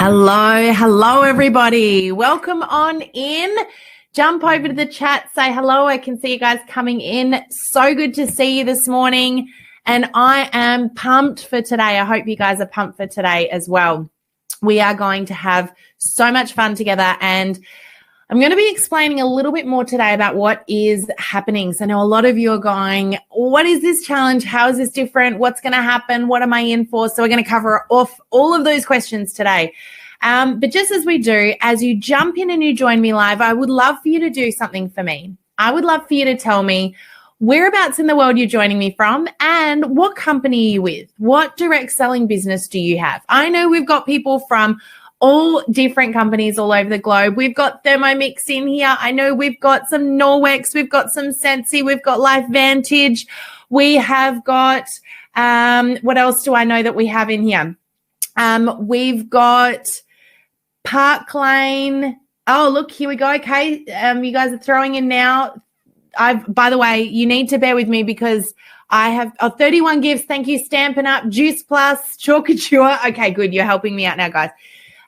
Hello, everybody. Welcome on in. Jump over to the chat, say hello. I can see you guys coming in. So good to see you this morning. And I am pumped for today. I hope you guys are pumped for today as well. We are going to have so much fun together, and I'm going to be explaining a little bit more today about what is happening. So I know a lot of you are going, what is this challenge? How is this different? What's going to happen? What am I in for? So we're going to cover off all of those questions today. But just as we do, as you jump in and you join me live, I would love for you to do something for me. I would love for you to tell me whereabouts in the world you're joining me from and what company are you with? What direct selling business do you have? I know we've got people from all different companies all over the globe. We've got Thermomix in here. I know we've got some Norwex. We've got some Sensi. We've got LifeVantage. We have got, what else do I know that we have in here? We've got Park Lane. Oh, look, here we go. Okay. You guys are throwing in now. By the way, you need to bear with me because I have 31 gifts. Thank you. Stampin' Up, Juice Plus, Chalkature. Okay, good. You're helping me out now, guys.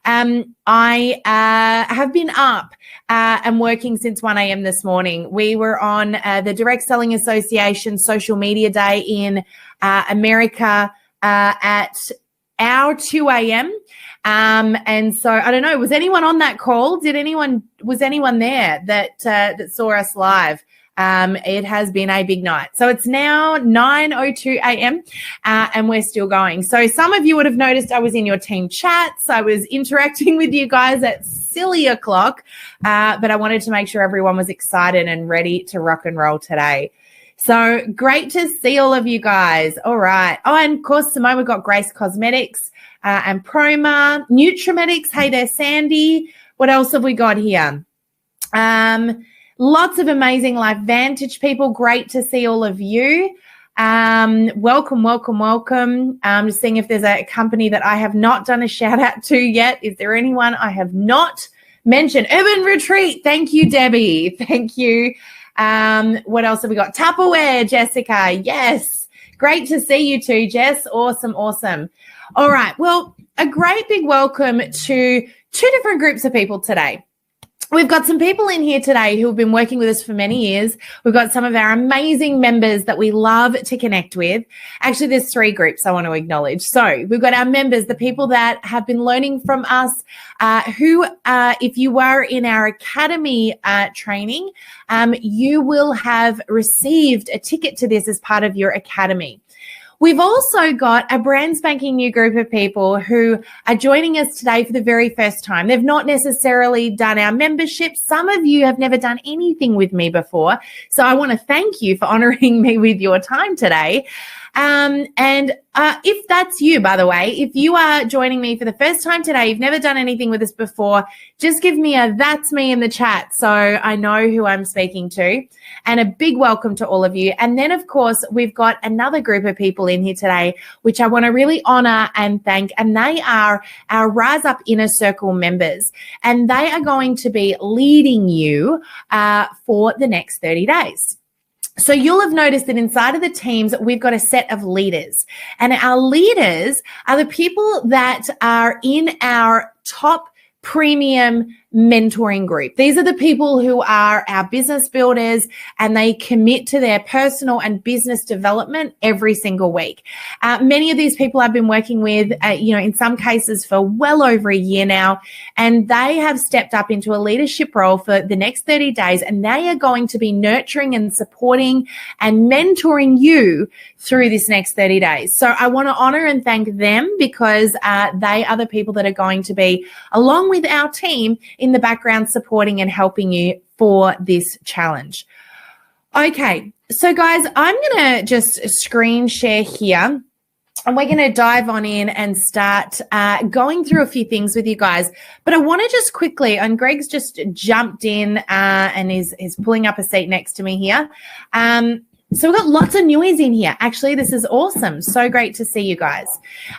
I have been up and working since 1 a.m. this morning. We were on the Direct Selling Association Social Media Day in America at our 2 a.m. And so I don't know, was anyone on that call? Was anyone there that saw us live? It has been a big night. So it's now 9:02 a.m. And we're still going. So some of you would have noticed I was in your team chats. I was interacting with you guys at silly o'clock, but I wanted to make sure everyone was excited and ready to rock and roll today. So great to see all of you guys. All right. Oh, and of course, Simone, we've got Grace Cosmetics and Proma, Nutrimedics. Hey there, Sandy. What else have we got here? Lots of amazing LifeVantage people. Great to see all of you. Welcome. I'm just seeing if there's a company that I have not done a shout out to yet. Is there anyone I have not mentioned? Urban Retreat. Thank you, Debbie. Thank you. What else have we got? Tupperware, Jessica. Yes. Great to see you too, Jess. Awesome. All right. Well, a great big welcome to two different groups of people today. We've got some people in here today who have been working with us for many years. We've got some of our amazing members that we love to connect with. Actually, there's three groups I want to acknowledge. So we've got our members, the people that have been learning from us, who, if you were in our academy training, you will have received a ticket to this as part of your academy. We've also got a brand spanking new group of people who are joining us today for the very first time. They've not necessarily done our membership. Some of you have never done anything with me before. So I want to thank you for honoring me with your time today. If that's you, by the way, if you are joining me for the first time today, you've never done anything with us before, just give me a that's me in the chat so I know who I'm speaking to. And a big welcome to all of you. And then, of course, we've got another group of people in here today, which I want to really honor and thank. And they are our Rise Up Inner Circle members. And they are going to be leading you for the next 30 days. So you'll have noticed that inside of the teams, we've got a set of leaders. And our leaders are the people that are in our top premium mentoring group. These are the people who are our business builders, and they commit to their personal and business development every single week. Many of these people I've been working with, in some cases for well over a year now, and they have stepped up into a leadership role for the next 30 days, and they are going to be nurturing and supporting and mentoring you through this next 30 days. So I want to honor and thank them because they are the people that are going to be, along with our team, in the background supporting and helping you for this challenge. Okay, so guys, I'm going to just screen share here and we're going to dive on in and start going through a few things with you guys. But I want to just quickly, and Greg's just jumped in and is pulling up a seat next to me here. So we've got lots of newies in here. Actually, this is awesome. So great to see you guys.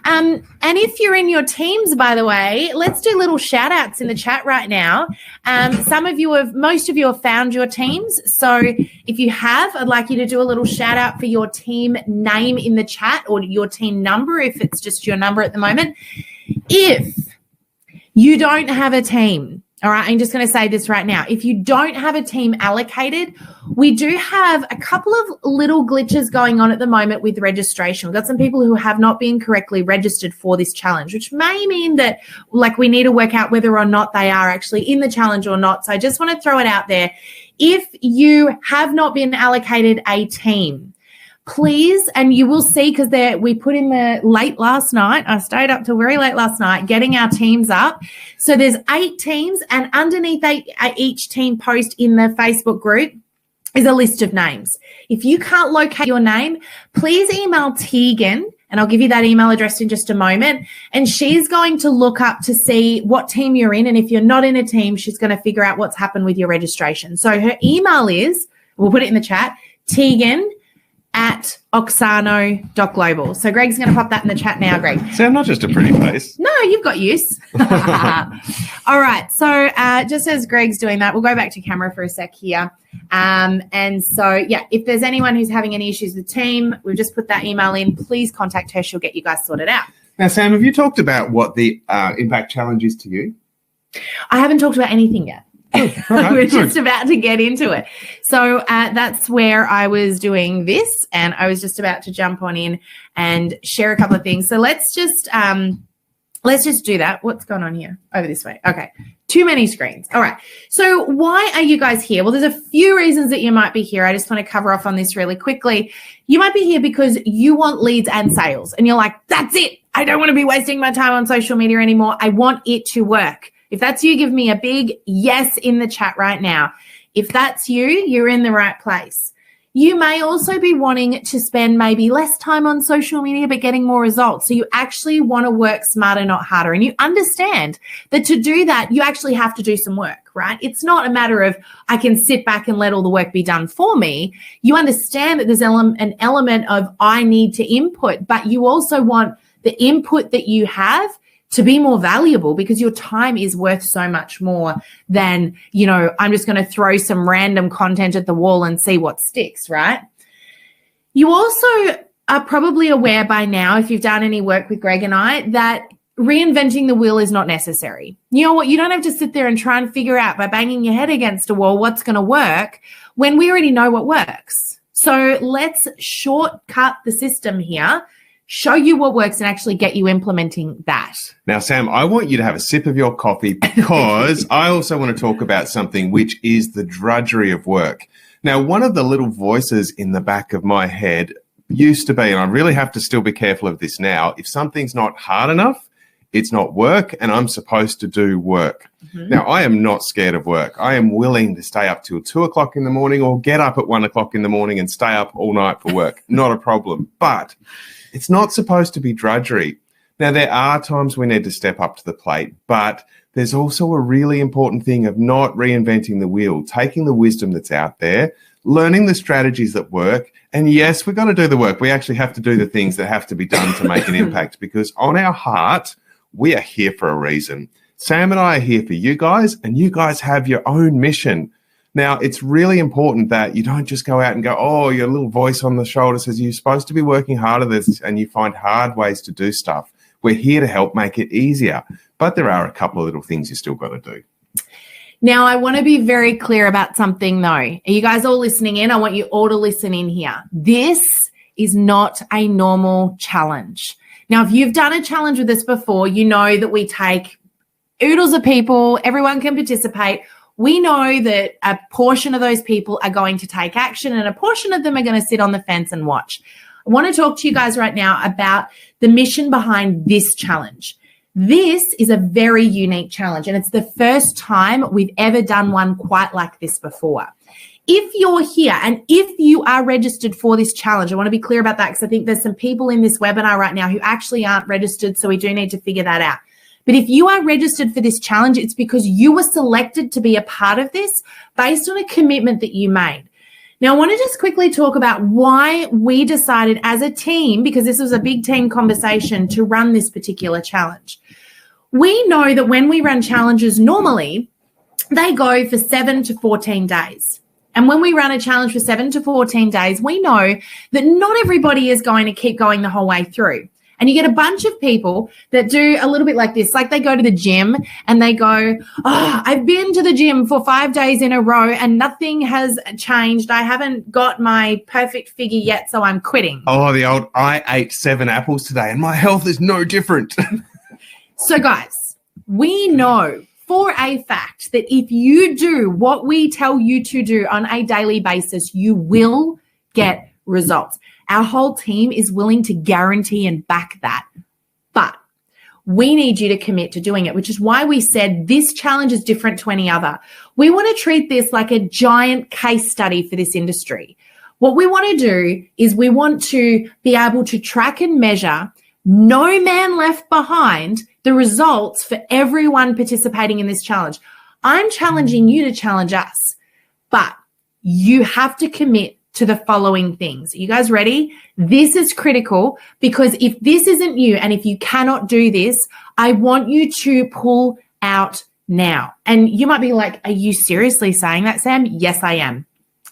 And if you're in your teams, by the way, let's do little shout outs in the chat right now. Most of you have found your teams. So if you have, I'd like you to do a little shout out for your team name in the chat or your team number, if it's just your number at the moment. If you don't have a team, all right, I'm just going to say this right now. If you don't have a team allocated, we do have a couple of little glitches going on at the moment with registration. We've got some people who have not been correctly registered for this challenge, which may mean that like we need to work out whether or not they are actually in the challenge or not. So I just want to throw it out there. If you have not been allocated a team, please, and you will see because we put in the late last night. I stayed up till very late last night getting our teams up. So there's 8 teams, and underneath each team post in the Facebook group is a list of names. If you can't locate your name, please email Tegan, and I'll give you that email address in just a moment, and she's going to look up to see what team you're in, and if you're not in a team, she's going to figure out what's happened with your registration. So her email is, we'll put it in the chat, Tegan@auxano.global. So Greg's going to pop that in the chat now, Greg. Sam, not just a pretty face. No, you've got use. All right. So just as Greg's doing that, we'll go back to camera for a sec here. And so, yeah, if there's anyone who's having any issues with the team, we've just put that email in. Please contact her. She'll get you guys sorted out. Now, Sam, have you talked about what the Impact Challenge is to you? I haven't talked about anything yet. We're just about to get into it. So that's where I was doing this, and I was just about to jump on in and share a couple of things. So let's just do that. What's going on here? Over this way. Okay. Too many screens. All right. So why are you guys here? Well, there's a few reasons that you might be here. I just want to cover off on this really quickly. You might be here because you want leads and sales, and you're like, that's it. I don't want to be wasting my time on social media anymore. I want it to work. If that's you, give me a big yes in the chat right now. If that's you, you're in the right place. You may also be wanting to spend maybe less time on social media, but getting more results. So you actually want to work smarter, not harder. And you understand that to do that, you actually have to do some work, right? It's not a matter of I can sit back and let all the work be done for me. You understand that there's an element of I need to input, but you also want the input that you have to be more valuable, because your time is worth so much more than, I'm just going to throw some random content at the wall and see what sticks, right? You also are probably aware by now, if you've done any work with Greg and I, that reinventing the wheel is not necessary. You know what? You don't have to sit there and try and figure out by banging your head against a wall what's going to work when we already know what works. So let's shortcut the system here, show you what works, and actually get you implementing that. Now, Sam, I want you to have a sip of your coffee because I also want to talk about something which is the drudgery of work. Now, one of the little voices in the back of my head used to be, and I really have to still be careful of this now, if something's not hard enough, it's not work, and I'm supposed to do work. Mm-hmm. Now, I am not scared of work. I am willing to stay up till 2 o'clock in the morning or get up at 1 o'clock in the morning and stay up all night for work. Not a problem. But it's not supposed to be drudgery. Now, there are times we need to step up to the plate, but there's also a really important thing of not reinventing the wheel, taking the wisdom that's out there, learning the strategies that work. And yes, we've got to do the work. We actually have to do the things that have to be done to make an impact, because on our heart, we are here for a reason. Sam and I are here for you guys, and you guys have your own mission. Now, it's really important that you don't just go out and go, oh, your little voice on the shoulder says you're supposed to be working harder than this, and you find hard ways to do stuff. We're here to help make it easier. But there are a couple of little things you still got to do. Now, I want to be very clear about something, though. Are you guys all listening in? I want you all to listen in here. This is not a normal challenge. Now, if you've done a challenge with us before, you know that we take oodles of people. Everyone can participate. We know that a portion of those people are going to take action, and a portion of them are going to sit on the fence and watch. I want to talk to you guys right now about the mission behind this challenge. This is a very unique challenge, and it's the first time we've ever done one quite like this before. If you're here and if you are registered for this challenge, I want to be clear about that, because I think there's some people in this webinar right now who actually aren't registered, so we do need to figure that out. But if you are registered for this challenge, it's because you were selected to be a part of this based on a commitment that you made. Now, I want to just quickly talk about why we decided as a team, because this was a big team conversation, to run this particular challenge. We know that when we run challenges normally, they go for 7 to 14 days. And when we run a challenge for 7 to 14 days, we know that not everybody is going to keep going the whole way through. And you get a bunch of people that do a little bit like this, like they go to the gym and they go, oh, I've been to the gym for 5 days in a row and nothing has changed. I haven't got my perfect figure yet, so I'm quitting. Oh, the old, I ate 7 apples today and my health is no different. So guys, we know for a fact that if you do what we tell you to do on a daily basis, you will get results. Our whole team is willing to guarantee and back that. But we need you to commit to doing it, which is why we said this challenge is different to any other. We want to treat this like a giant case study for this industry. What we want to do is we want to be able to track and measure, no man left behind, the results for everyone participating in this challenge. I'm challenging you to challenge us, but you have to commit to the following things. Are you guys ready? This is critical because if this isn't you and if you cannot do this, I want you to pull out now. And you might be like, are you seriously saying that, Sam? Yes, I am.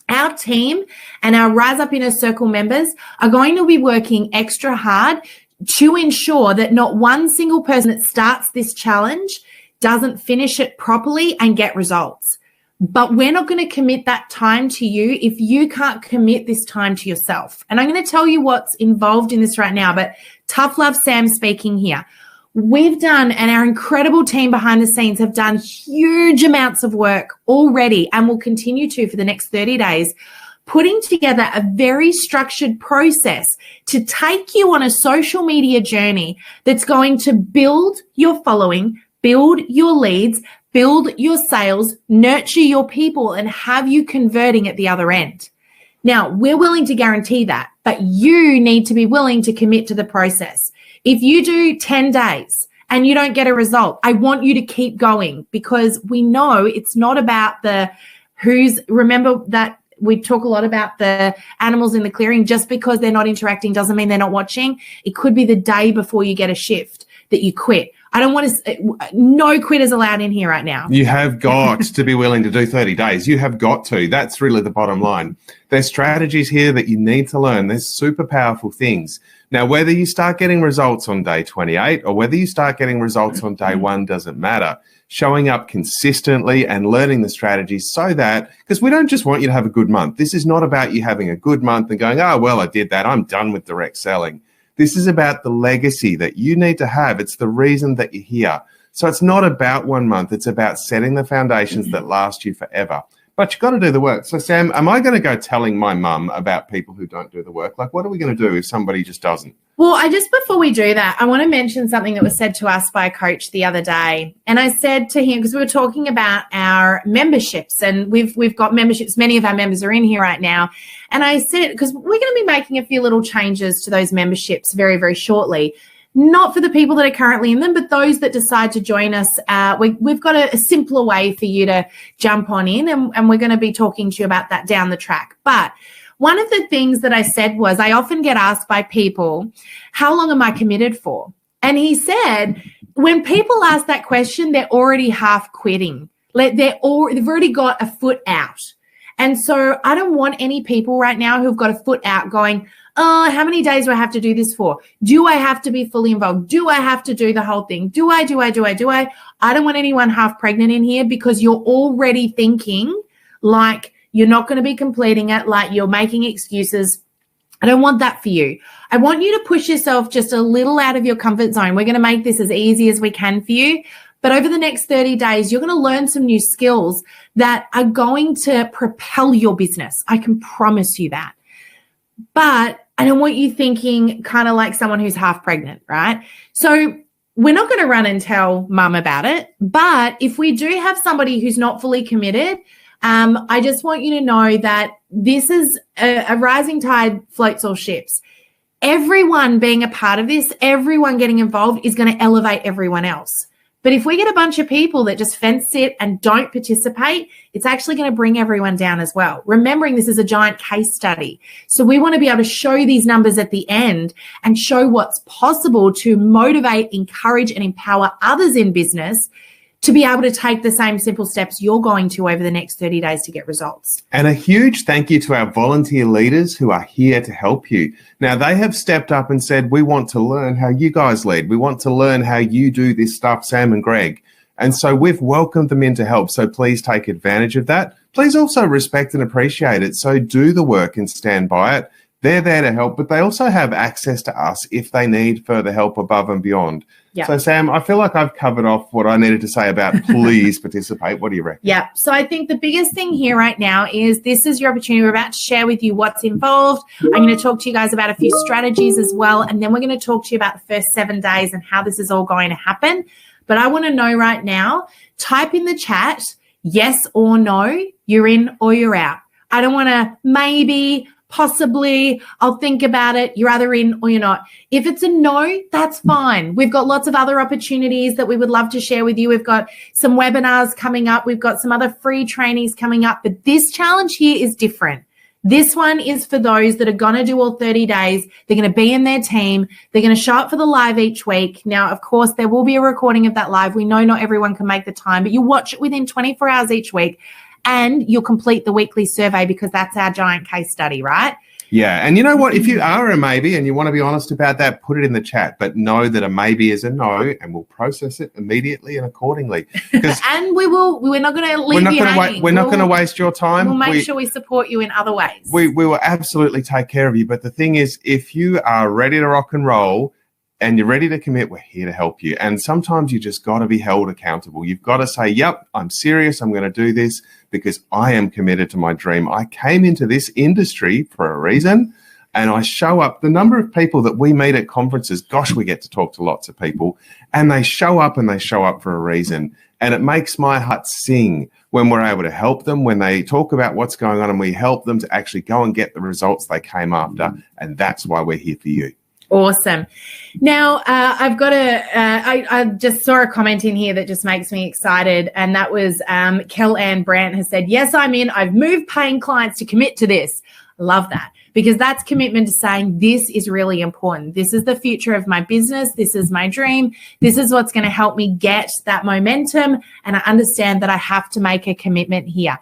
Our team and our Rise Up Inner Circle members are going to be working extra hard to ensure that not one single person that starts this challenge doesn't finish it properly and get results. But we're not going to commit that time to you if you can't commit this time to yourself. And I'm going to tell you what's involved in this right now, but Tough Love Sam speaking here. We've done, and our incredible team behind the scenes have done huge amounts of work already and will continue to for the next 30 days, putting together a very structured process to take you on a social media journey that's going to build your following, build your leads, build your sales, nurture your people, and have you converting at the other end. Now, we're willing to guarantee that, but you need to be willing to commit to the process. If you do 10 days and you don't get a result, I want you to keep going because we know it's not about remember that we talk a lot about the animals in the clearing. Just because they're not interacting doesn't mean they're not watching. It could be the day before you get a shift that you quit. I don't want to, no quitters allowed in here right now. You have got to be willing to do 30 days. You have got to. That's really the bottom line. There's strategies here that you need to learn. There's super powerful things. Now, whether you start getting results on day 28 or whether you start getting results on day 1 doesn't matter. Showing up consistently and learning the strategies so that, because we don't just want you to have a good month. This is not about you having a good month and going, oh, well, I did that. I'm done with direct selling. This is about the legacy that you need to have. It's the reason that you're here. So it's not about 1 month. It's about setting the foundations that last you forever. But you've got to do the work. So, Sam, am I going to go telling my mum about people who don't do the work? Like, what are we going to do if somebody just doesn't? Well, before we do that, I want to mention something that was said to us by a coach the other day. And I said to him, because we were talking about our memberships and we've got memberships. Many of our members are in here right now. And I said, because we're going to be making a few little changes to those memberships very, very shortly. Not for the people that are currently in them, but those that decide to join us. We've got a simpler way for you to jump on in, and we're going to be talking to you about that down the track. But one of the things that I said was I often get asked by people, how long am I committed for? And he said, when people ask that question, they're already half quitting. They've already got a foot out. And so I don't want any people right now who've got a foot out going, oh, how many days do I have to do this for? Do I have to be fully involved? Do I have to do the whole thing? Do I? I don't want anyone half pregnant in here because you're already thinking like you're not going to be completing it, like you're making excuses. I don't want that for you. I want you to push yourself just a little out of your comfort zone. We're going to make this as easy as we can for you. But over the next 30 days, you're going to learn some new skills that are going to propel your business. I can promise you that. But I don't want you thinking kind of like someone who's half pregnant, right? So we're not going to run and tell mum about it. But if we do have somebody who's not fully committed, I just want you to know that this is a rising tide floats all ships. Everyone being a part of this, everyone getting involved is going to elevate everyone else. But if we get a bunch of people that just fence sit and don't participate, it's actually going to bring everyone down as well. Remembering this is a giant case study. So we want to be able to show these numbers at the end and show what's possible to motivate, encourage, and empower others in business to be able to take the same simple steps you're going to over the next 30 days to get results. And a huge thank you to our volunteer leaders who are here to help you. Now, they have stepped up and said, we want to learn how you guys lead. We want to learn how you do this stuff, Sam and Greg. And so we've welcomed them in to help. So please take advantage of that. Please also respect and appreciate it. So do the work and stand by it. They're there to help, but they also have access to us if they need further help above and beyond. Yep. So, Sam, I feel like I've covered off what I needed to say about please participate. What do you reckon? Yeah. So I think the biggest thing here right now is this is your opportunity. We're about to share with you what's involved. I'm going to talk to you guys about a few strategies as well, and then we're going to talk to you about the first 7 days and how this is all going to happen. But I want to know right now, type in the chat, yes or no, you're in or you're out. I don't want to maybe, possibly, I'll think about it. You're either in or you're not. If it's a no, that's fine. We've got lots of other opportunities that we would love to share with you. We've got some webinars coming up. We've got some other free trainings coming up. But this challenge here is different. This one is for those that are going to do all 30 days. They're going to be in their team. They're going to show up for the live each week. Now, of course, there will be a recording of that live. We know not everyone can make the time, but you watch it within 24 hours each week. And you'll complete the weekly survey because that's our giant case study, right? Yeah. And you know what? If you are a maybe and you want to be honest about that, put it in the chat. But know that a maybe is a no, and we'll process it immediately and accordingly. And we're not going to leave you hanging. We're not going to waste your time. We'll make sure we support you in other ways. We will absolutely take care of you. But the thing is, if you are ready to rock and roll, and you're ready to commit, we're here to help you. And sometimes you just got to be held accountable. You've got to say, yep, I'm serious. I'm going to do this because I am committed to my dream. I came into this industry for a reason, and I show up. The number of people that we meet at conferences, gosh, we get to talk to lots of people, and they show up for a reason. And it makes my heart sing when we're able to help them, when they talk about what's going on and we help them to actually go and get the results they came after. And that's why we're here for you. Awesome. Now, I've got I just saw a comment in here that just makes me excited. And that was Kel-Ann Brandt has said, yes, I'm in. I've moved paying clients to commit to this. Love that, because that's commitment to saying this is really important. This is the future of my business. This is my dream. This is what's going to help me get that momentum. And I understand that I have to make a commitment here.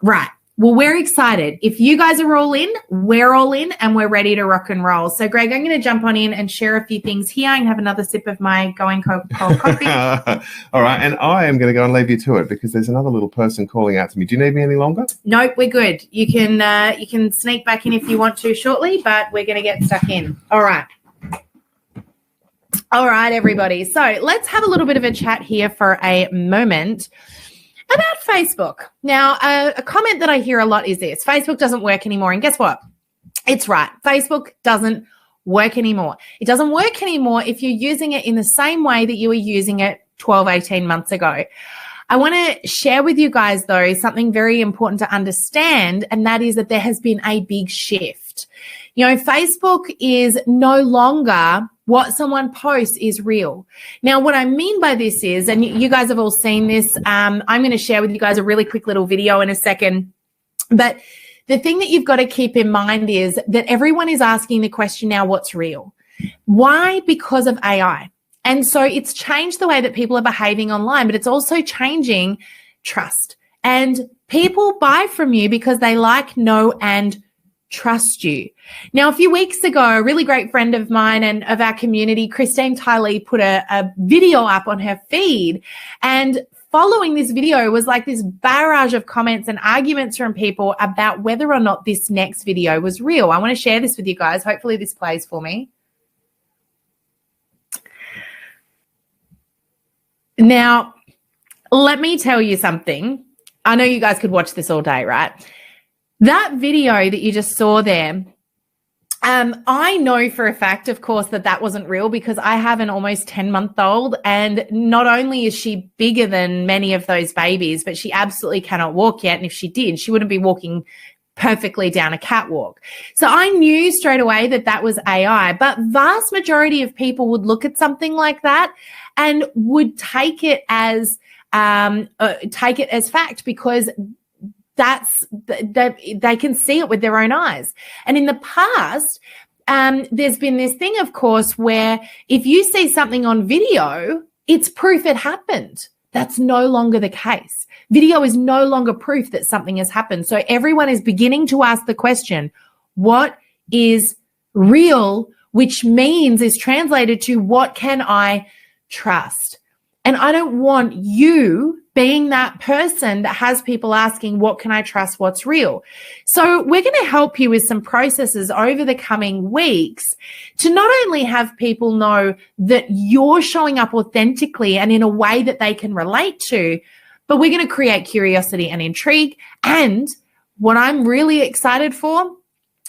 Right. Well, we're excited. If you guys are all in, we're all in, and we're ready to rock and roll. So, Greg, I'm going to jump on in and share a few things here. I can have another sip of my going cold coffee. All right, and I am going to go and leave you to it because there's another little person calling out to me. Do you need me any longer? Nope, we're good. You can sneak back in if you want to shortly, but we're going to get stuck in. All right. All right, everybody. So let's have a little bit of a chat here for a moment about Facebook. Now, a comment that I hear a lot is this: Facebook doesn't work anymore. And guess what? It's right. Facebook doesn't work anymore. It doesn't work anymore if you're using it in the same way that you were using it 12, 18 months ago. I want to share with you guys, though, something very important to understand, and that is that there has been a big shift. You know, Facebook is no longer what someone posts is real. Now, what I mean by this is, and you guys have all seen this, I'm going to share with you guys a really quick little video in a second, but the thing that you've got to keep in mind is that everyone is asking the question now, what's real? Why? Because of AI. And so it's changed the way that people are behaving online, but it's also changing trust. And people buy from you because they like, know, and trust you. Now, a few weeks ago, a really great friend of mine and of our community, Christine Tylee, put a video up on her feed, and following this video was like this barrage of comments and arguments from people about whether or not this next video was real. I want to share this with you guys. Hopefully this plays for me. Now, let me tell you something. I know you guys could watch this all day, right? That video that you just saw there, I know for a fact, of course, that wasn't real because I have an almost 10-month-old, and not only is she bigger than many of those babies, but she absolutely cannot walk yet. And if she did, she wouldn't be walking perfectly down a catwalk. So I knew straight away that was AI, but vast majority of people would look at something like that and would take it as fact because they can see it with their own eyes. And in the past, there's been this thing, of course, where if you see something on video, it's proof it happened. That's no longer the case. Video is no longer proof that something has happened. So everyone is beginning to ask the question, what is real, which means is translated to what can I trust? And I don't want you being that person that has people asking, what can I trust? What's real? So we're going to help you with some processes over the coming weeks to not only have people know that you're showing up authentically and in a way that they can relate to, but we're going to create curiosity and intrigue. And what I'm really excited for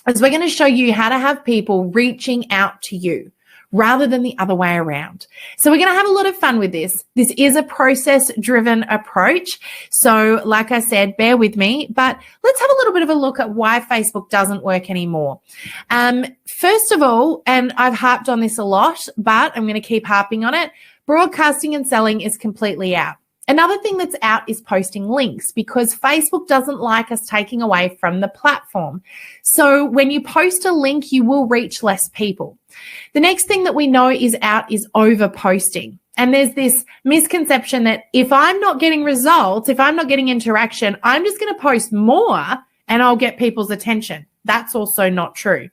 is we're going to show you how to have people reaching out to you rather than the other way around. So we're going to have a lot of fun with this. This is a process-driven approach. So like I said, bear with me, but let's have a little bit of a look at why Facebook doesn't work anymore. First of all, and I've harped on this a lot, but I'm going to keep harping on it, broadcasting and selling is completely out. Another thing that's out is posting links because Facebook doesn't like us taking away from the platform. So when you post a link, you will reach less people. The next thing that we know is out is over posting. And there's this misconception that if I'm not getting results, if I'm not getting interaction, I'm just going to post more and I'll get people's attention. That's also not true.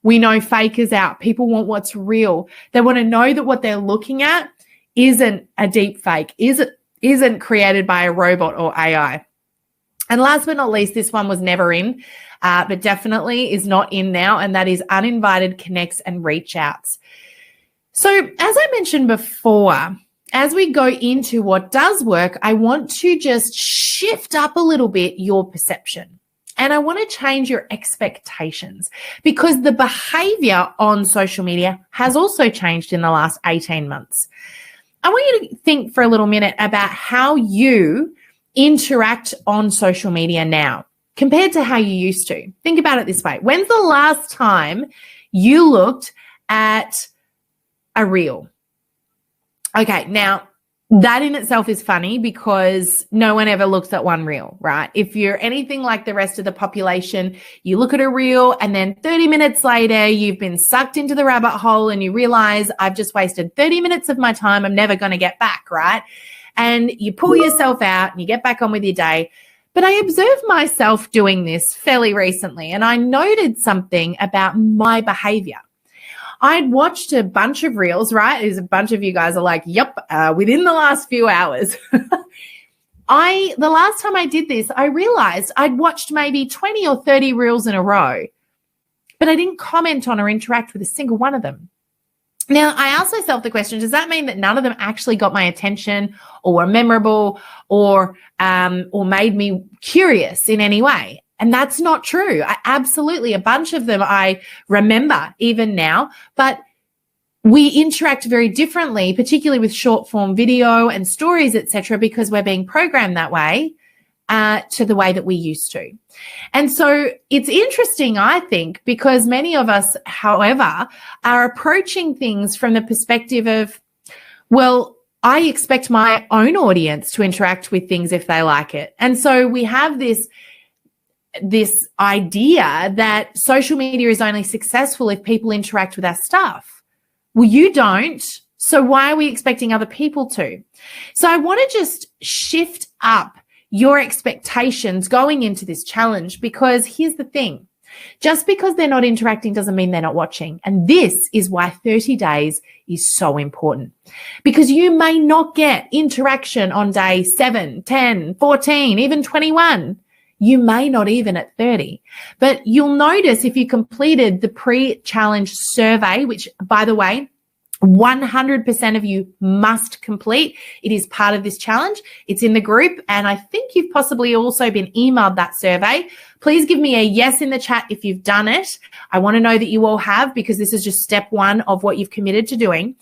We know fake is out. People want what's real. They want to know that what they're looking at isn't a deep fake, isn't created by a robot or AI. And last but not least, this one was never in, but definitely is not in now, and that is uninvited connects and reach outs. So as I mentioned before, as we go into what does work, I want to just shift up a little bit your perception. And I want to change your expectations because the behavior on social media has also changed in the last 18 months. I want you to think for a little minute about how you interact on social media now compared to how you used to. Think about it this way. When's the last time you looked at a reel? Okay, now that in itself is funny because no one ever looks at one reel, right? If you're anything like the rest of the population, you look at a reel and then 30 minutes later, you've been sucked into the rabbit hole and you realize I've just wasted 30 minutes of my time. I'm never going to get back, right? And you pull yourself out and you get back on with your day. But I observed myself doing this fairly recently and I noted something about my behavior. I'd watched a bunch of reels, right? There's a bunch of you guys are like, yep, within the last few hours. The last time I did this, I realized I'd watched maybe 20 or 30 reels in a row, but I didn't comment on or interact with a single one of them. Now, I asked myself the question, does that mean that none of them actually got my attention or were memorable or made me curious in any way? And that's not true. Absolutely. A bunch of them I remember even now, but we interact very differently, particularly with short form video and stories, etc., because we're being programmed that way to the way that we used to. And so it's interesting, I think, because many of us, however, are approaching things from the perspective of, well, I expect my own audience to interact with things if they like it. And so we have this idea that social media is only successful if people interact with our stuff. Well, you don't. So why are we expecting other people to? So I want to just shift up your expectations going into this challenge because here's the thing. Just because they're not interacting doesn't mean they're not watching. And this is why 30 days is so important because you may not get interaction on day 7, 10, 14, even 21. You may not even at 30, but you'll notice if you completed the pre-challenge survey, which by the way, 100% of you must complete. It is part of this challenge. It's in the group. And I think you've possibly also been emailed that survey. Please give me a yes in the chat if you've done it. I want to know that you all have because this is just step 1 of what you've committed to doing.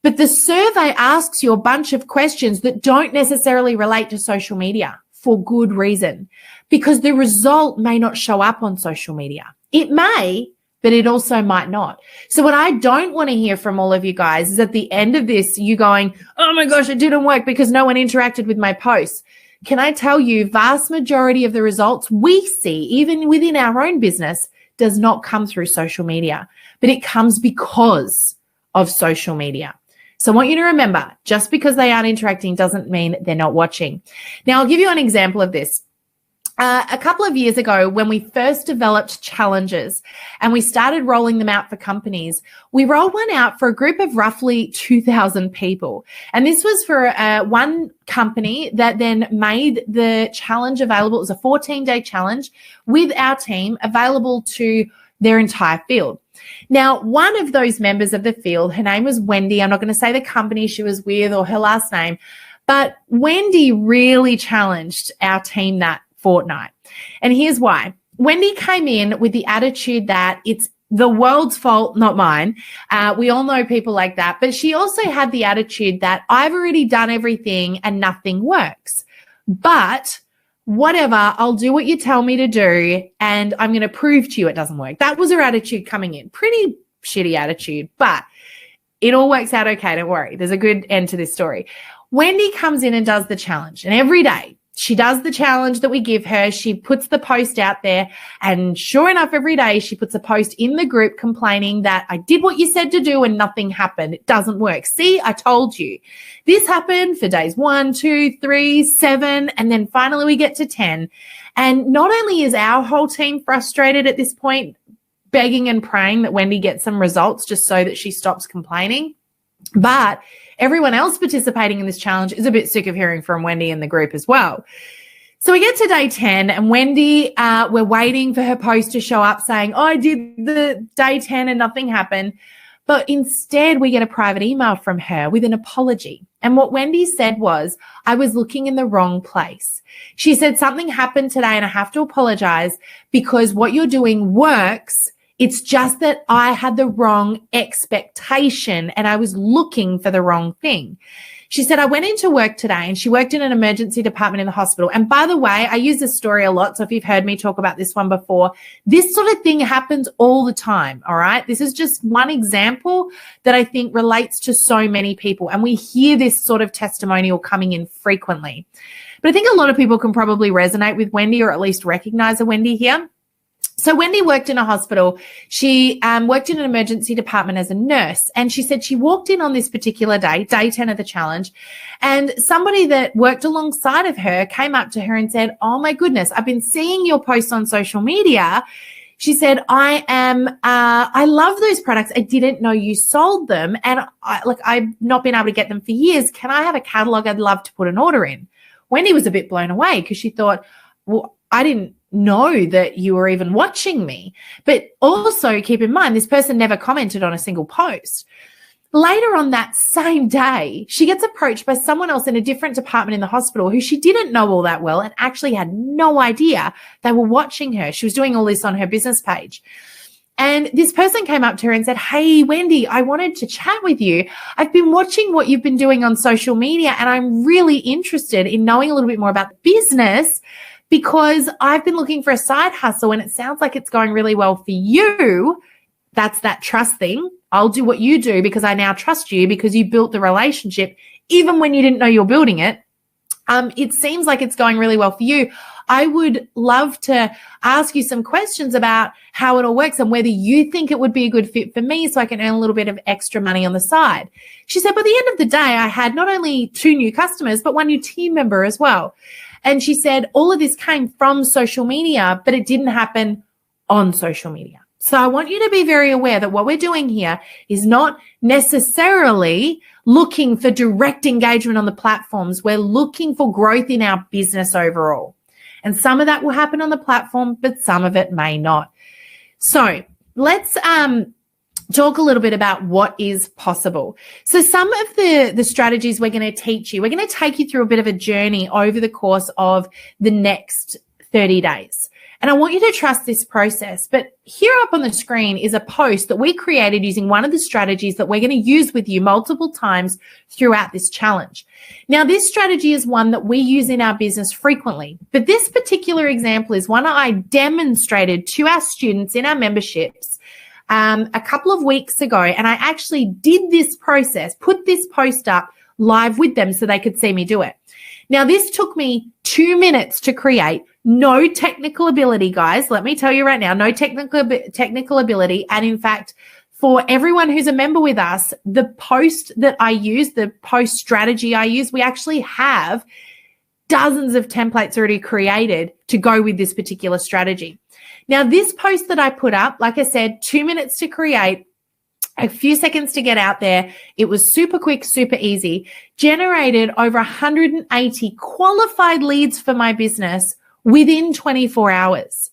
But the survey asks you a bunch of questions that don't necessarily relate to social media for good reason, because the result may not show up on social media. It may, but it also might not. So what I don't want to hear from all of you guys is at the end of this, you going, oh my gosh, it didn't work because no one interacted with my posts. Can I tell you, vast majority of the results we see, even within our own business, does not come through social media, but it comes because of social media. So I want you to remember, just because they aren't interacting doesn't mean they're not watching. Now, I'll give you an example of this. A couple of years ago, when we first developed challenges and we started rolling them out for companies, we rolled one out for a group of roughly 2,000 people. And this was for one company that then made the challenge available. It was a 14-day challenge with our team available to their entire field. Now, one of those members of the field, her name was Wendy. I'm not going to say the company she was with or her last name, but Wendy really challenged our team that fortnight. And here's why. Wendy came in with the attitude that it's the world's fault, not mine. We all know people like that. But she also had the attitude that I've already done everything and nothing works. But whatever, I'll do what you tell me to do, and I'm going to prove to you it doesn't work. That was her attitude coming in. Pretty shitty attitude, but it all works out okay. Don't worry. There's a good end to this story. Wendy comes in and does the challenge, and every day she does the challenge that we give her. She puts the post out there, and sure enough, every day she puts a post in the group complaining that I did what you said to do and nothing happened. It doesn't work. See, I told you. This happened for days 1, 2, 3, 7, and then finally we get to 10. And not only is our whole team frustrated at this point, begging and praying that Wendy gets some results just so that she stops complaining, but everyone else participating in this challenge is a bit sick of hearing from Wendy in the group as well. So we get to day 10 and Wendy, we're waiting for her post to show up saying, I did the day 10 and nothing happened. But instead we get a private email from her with an apology. And what Wendy said was, I was looking in the wrong place. She said, something happened today and I have to apologize because what you're doing works. It's just that I had the wrong expectation and I was looking for the wrong thing. She said, I went into work today, and she worked in an emergency department in the hospital. And by the way, I use this story a lot. So if you've heard me talk about this one before, this sort of thing happens all the time. All right. This is just one example that I think relates to so many people. And we hear this sort of testimonial coming in frequently. But I think a lot of people can probably resonate with Wendy, or at least recognize a Wendy here. So Wendy worked in a hospital. She worked in an emergency department as a nurse. And she said she walked in on this particular day, day 10 of the challenge, and somebody that worked alongside of her came up to her and said, oh my goodness, I've been seeing your posts on social media. She said, I love those products. I didn't know you sold them. And I've not been able to get them for years. Can I have a catalog? I'd love to put an order in. Wendy was a bit blown away because she thought, well, I didn't know that you were even watching me. But also keep in mind, this person never commented on a single post. Later on that same day, she gets approached by someone else in a different department in the hospital who she didn't know all that well and actually had no idea they were watching her. She was doing all this on her business page. And this person came up to her and said, hey, Wendy, I wanted to chat with you. I've been watching what you've been doing on social media, and I'm really interested in knowing a little bit more about the business, because I've been looking for a side hustle and it sounds like it's going really well for you. That's that trust thing. I'll do what you do because I now trust you because you built the relationship even when you didn't know you're building it. It seems like it's going really well for you. I would love to ask you some questions about how it all works and whether you think it would be a good fit for me so I can earn a little bit of extra money on the side. She said, by the end of the day, I had not only 2 new customers, but 1 new team member as well. And she said, all of this came from social media, but it didn't happen on social media. So I want you to be very aware that what we're doing here is not necessarily looking for direct engagement on the platforms. We're looking for growth in our business overall. And some of that will happen on the platform, but some of it may not. So let's talk a little bit about what is possible. So some of the strategies we're going to teach you, we're going to take you through a bit of a journey over the course of the next 30 days. And I want you to trust this process. But here up on the screen is a post that we created using one of the strategies that we're going to use with you multiple times throughout this challenge. Now, this strategy is one that we use in our business frequently, but this particular example is one I demonstrated to our students in our memberships a couple of weeks ago. And I actually did this process, put this post up live with them so they could see me do it. Now, this took me 2 minutes to create. No technical ability, guys. Let me tell you right now, no technical ability. And in fact, for everyone who's a member with us, the post that I use, the post strategy I use, we actually have dozens of templates already created to go with this particular strategy. Now, this post that I put up, like I said, 2 minutes to create, a few seconds to get out there. It was super quick, super easy, generated over 180 qualified leads for my business within 24 hours.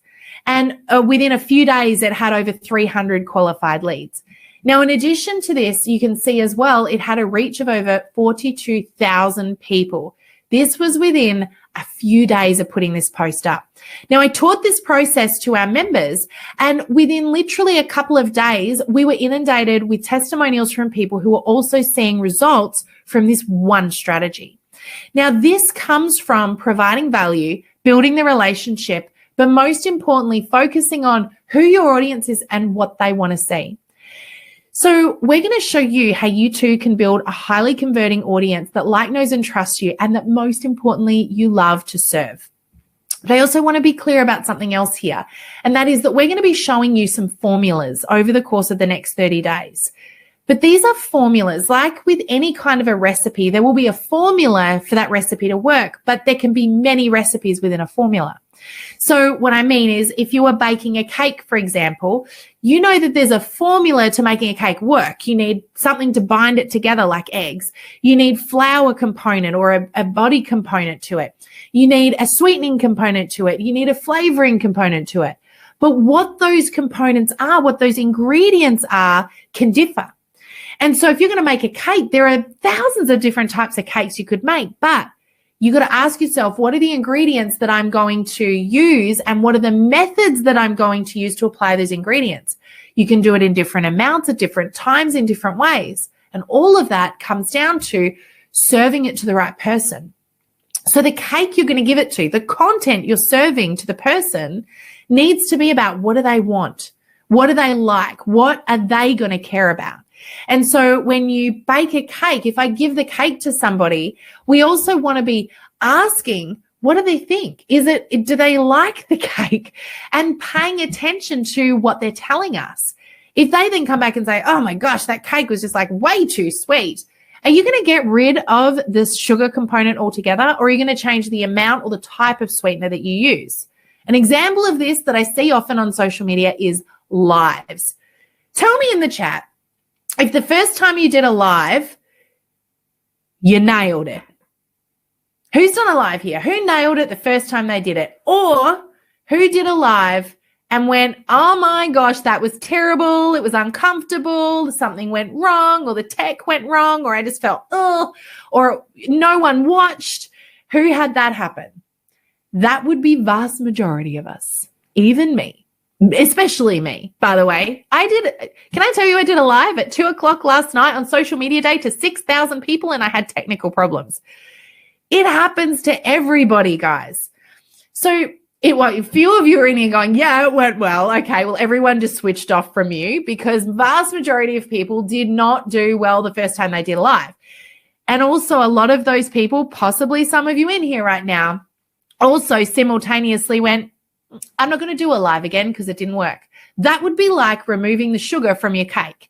And within a few days, it had over 300 qualified leads. Now, in addition to this, you can see as well, it had a reach of over 42,000 people. This was within a few days of putting this post up. Now, I taught this process to our members, and within literally a couple of days, we were inundated with testimonials from people who were also seeing results from this one strategy. Now, this comes from providing value, building the relationship, but most importantly, focusing on who your audience is and what they want to see. So we're going to show you how you too can build a highly converting audience that like, knows, and trusts you, and that most importantly, you love to serve. But I also want to be clear about something else here, and that is that we're going to be showing you some formulas over the course of the next 30 days. But these are formulas. Like with any kind of a recipe, there will be a formula for that recipe to work, but there can be many recipes within a formula. So what I mean is, if you are baking a cake, for example, you know that there's a formula to making a cake work. You need something to bind it together like eggs. You need flour component or a body component to it. You need a sweetening component to it. You need a flavoring component to it. But what those components are, what those ingredients are, can differ. And so if you're going to make a cake, there are thousands of different types of cakes you could make, but you got to ask yourself, what are the ingredients that I'm going to use, and what are the methods that I'm going to use to apply those ingredients? You can do it in different amounts at different times in different ways. And all of that comes down to serving it to the right person. So the cake you're going to give it to, the content you're serving to the person needs to be about what do they want? What do they like? What are they going to care about? And so when you bake a cake, if I give the cake to somebody, we also want to be asking, what do they think? Do they like the cake? And paying attention to what they're telling us. If they then come back and say, oh my gosh, that cake was just like way too sweet, are you going to get rid of this sugar component altogether, or are you going to change the amount or the type of sweetener that you use? An example of this that I see often on social media is lives. Tell me in the chat, if the first time you did a live, you nailed it. Who's done a live here? Who nailed it the first time they did it? Or who did a live and went, oh my gosh, that was terrible. It was uncomfortable. Something went wrong, or the tech went wrong, or I just felt, or no one watched. Who had that happen? That would be vast majority of us, even me. Especially me, by the way. Can I tell you, I did a live at 2:00 last night on social media day to 6,000 people, and I had technical problems. It happens to everybody, guys. So a few of you are in here going, yeah, it went well. Okay, well, everyone just switched off from you, because vast majority of people did not do well the first time they did a live. And also a lot of those people, possibly some of you in here right now, also simultaneously went, I'm not going to do a live again because it didn't work. That would be like removing the sugar from your cake.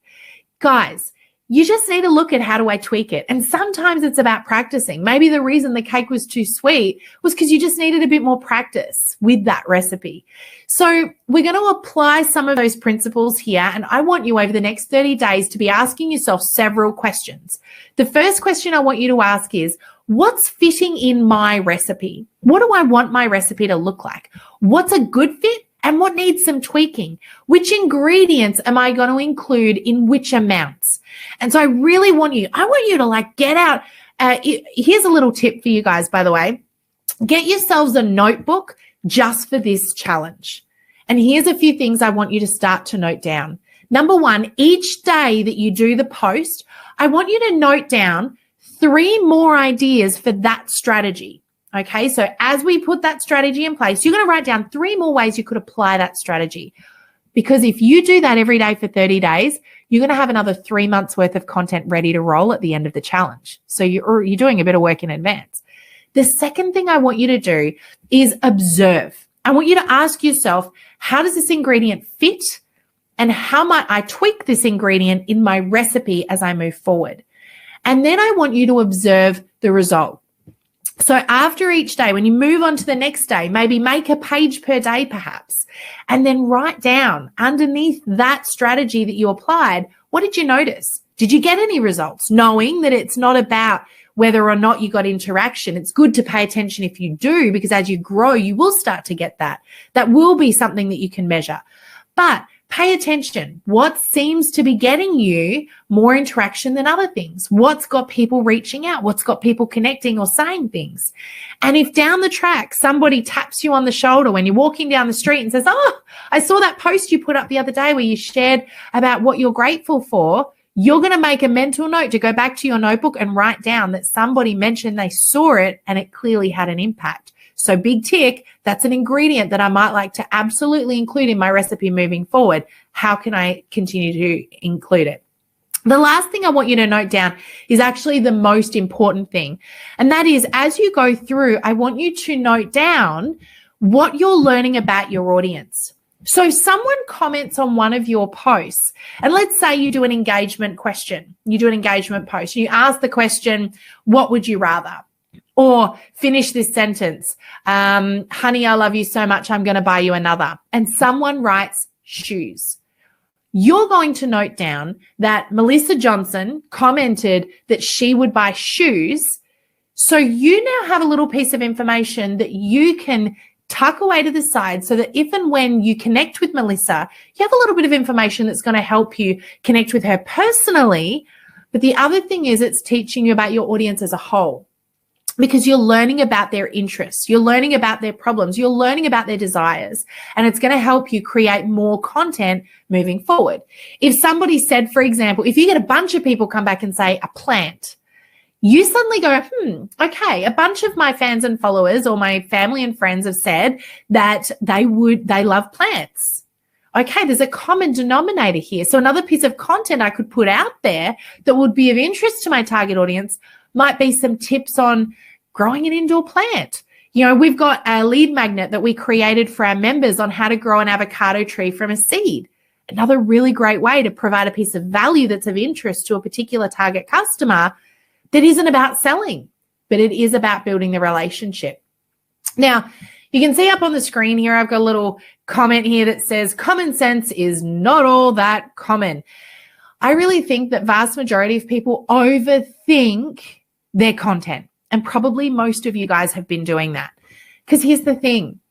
Guys, you just need to look at how do I tweak it. And sometimes it's about practicing. Maybe the reason the cake was too sweet was because you just needed a bit more practice with that recipe. So we're going to apply some of those principles here. And I want you over the next 30 days to be asking yourself several questions. The first question I want you to ask is, what's fitting in my recipe? What do I want my recipe to look like? What's a good fit and what needs some tweaking? Which ingredients am I going to include in which amounts? And so I really want you to get out. Here's a little tip for you guys, by the way. Get yourselves a notebook just for this challenge. And here's a few things I want you to start to note down. Number one, each day that you do the post, I want you to note down 3 more ideas for that strategy. Okay, so as we put that strategy in place, you're going to write down 3 more ways you could apply that strategy. Because if you do that every day for 30 days, you're going to have another 3 months worth of content ready to roll at the end of the challenge. So you're doing a bit of work in advance. The second thing I want you to do is observe. I want you to ask yourself, how does this ingredient fit and how might I tweak this ingredient in my recipe as I move forward. And then I want you to observe the result. So after each day, when you move on to the next day, maybe make a page per day perhaps, and then write down underneath that strategy that you applied, what did you notice? Did you get any results? Knowing that it's not about whether or not you got interaction. It's good to pay attention if you do, because as you grow, you will start to get that. That will be something that you can measure. But pay attention. What seems to be getting you more interaction than other things? What's got people reaching out? What's got people connecting or saying things? And if down the track, somebody taps you on the shoulder when you're walking down the street and says, oh, I saw that post you put up the other day where you shared about what you're grateful for, you're going to make a mental note to go back to your notebook and write down that somebody mentioned they saw it and it clearly had an impact. So big tick, that's an ingredient that I might like to absolutely include in my recipe moving forward. How can I continue to include it? The last thing I want you to note down is actually the most important thing. And that is, as you go through, I want you to note down what you're learning about your audience. So if someone comments on one of your posts, and let's say you do an engagement question, you do an engagement post, and you ask the question, what would you rather? Or finish this sentence, honey, I love you so much, I'm going to buy you another. And someone writes shoes. You're going to note down that Melissa Johnson commented that she would buy shoes. So you now have a little piece of information that you can tuck away to the side so that if and when you connect with Melissa, you have a little bit of information that's going to help you connect with her personally. But the other thing is it's teaching you about your audience as a whole, because you're learning about their interests, you're learning about their problems, you're learning about their desires, and it's going to help you create more content moving forward. If somebody said, for example, if you get a bunch of people come back and say a plant, you suddenly go, okay, a bunch of my fans and followers or my family and friends have said that they love plants. Okay, there's a common denominator here. So another piece of content I could put out there that would be of interest to my target audience might be some tips on growing an indoor plant. You know, we've got a lead magnet that we created for our members on how to grow an avocado tree from a seed. Another really great way to provide a piece of value that's of interest to a particular target customer that isn't about selling, but it is about building the relationship. Now, you can see up on the screen here, I've got a little comment here that says, common sense is not all that common. I really think that vast majority of people overthink their content. And probably most of you guys have been doing that. Because here's the thing.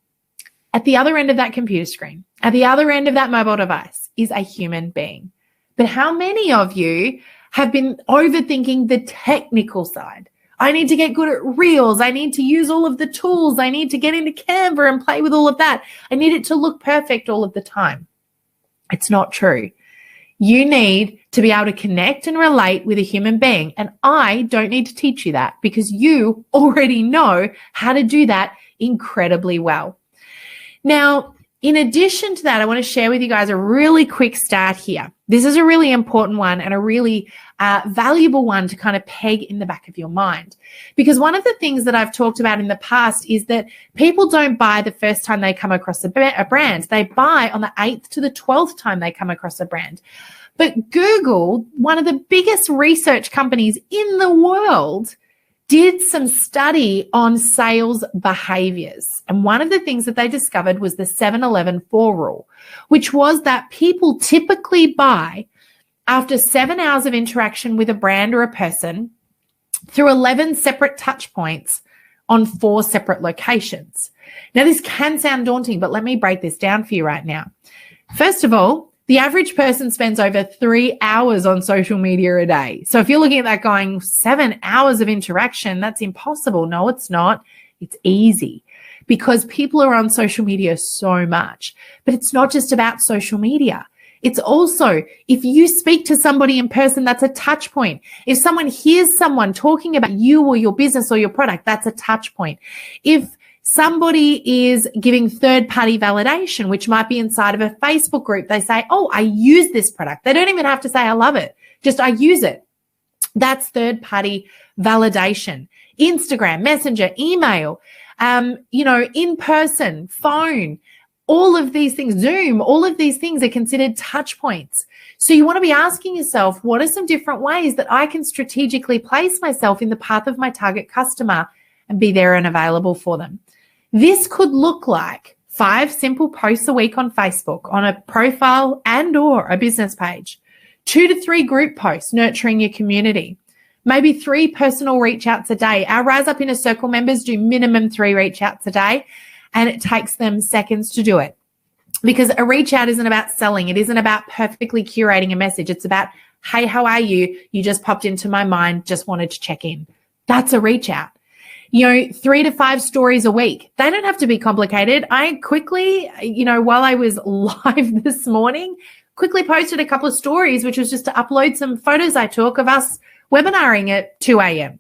At the other end of that computer screen, at the other end of that mobile device is a human being. But how many of you have been overthinking the technical side? I need to get good at Reels. I need to use all of the tools. I need to get into Canva and play with all of that. I need it to look perfect all of the time. It's not true. You need to be able to connect and relate with a human being. And I don't need to teach you that because you already know how to do that incredibly well. Now, in addition to that, I want to share with you guys a really quick stat here. This is a really important one and a really valuable one to kind of peg in the back of your mind. Because one of the things that I've talked about in the past is that people don't buy the first time they come across a brand. They buy on the 8th to the 12th time they come across a brand. But Google, one of the biggest research companies in the world, did some study on sales behaviors. And one of the things that they discovered was the 7-11-4 rule, which was that people typically buy after 7 hours of interaction with a brand or a person through 11 separate touch points on 4 separate locations. Now, this can sound daunting, but let me break this down for you right now. First of all, the average person spends over 3 hours on social media a day. So if you're looking at that going 7 hours of interaction, that's impossible. No, it's not. It's easy because people are on social media so much. But it's not just about social media. It's also, if you speak to somebody in person, that's a touch point. If someone hears someone talking about you or your business or your product, that's a touch point. If somebody is giving third-party validation, which might be inside of a Facebook group, they say, oh, I use this product. They don't even have to say, I love it. Just, I use it. That's third-party validation. Instagram, Messenger, email, in person, phone. all of these things, Zoom, all of these things are considered touch points. So you want to be asking yourself, what are some different ways that I can strategically place myself in the path of my target customer and be there and available for them? This could look like 5 simple posts a week on Facebook on a profile and or a business page, 2 to 3 group posts nurturing your community, maybe 3 personal reach outs a day. Our Rise Up Inner Circle members do minimum 3 reach outs a day, and it takes them seconds to do it. Because a reach out isn't about selling. It isn't about perfectly curating a message. It's about, hey, how are you? You just popped into my mind, just wanted to check in. That's a reach out. 3 to 5 stories a week. They don't have to be complicated. I quickly, while I was live this morning, quickly posted a couple of stories, which was just to upload some photos I took of us webinaring at 2 a.m.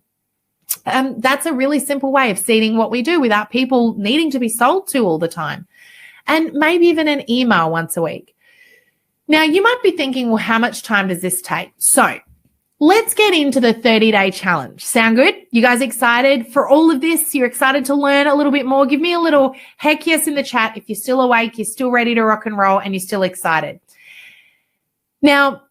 That's a really simple way of seeing what we do without people needing to be sold to all the time. And maybe even an email once a week. Now, you might be thinking, well, how much time does this take? So let's get into the 30-day challenge. Sound good? You guys excited for all of this? You're excited to learn a little bit more? Give me a little heck yes in the chat if you're still awake, you're still ready to rock and roll, and you're still excited. Now,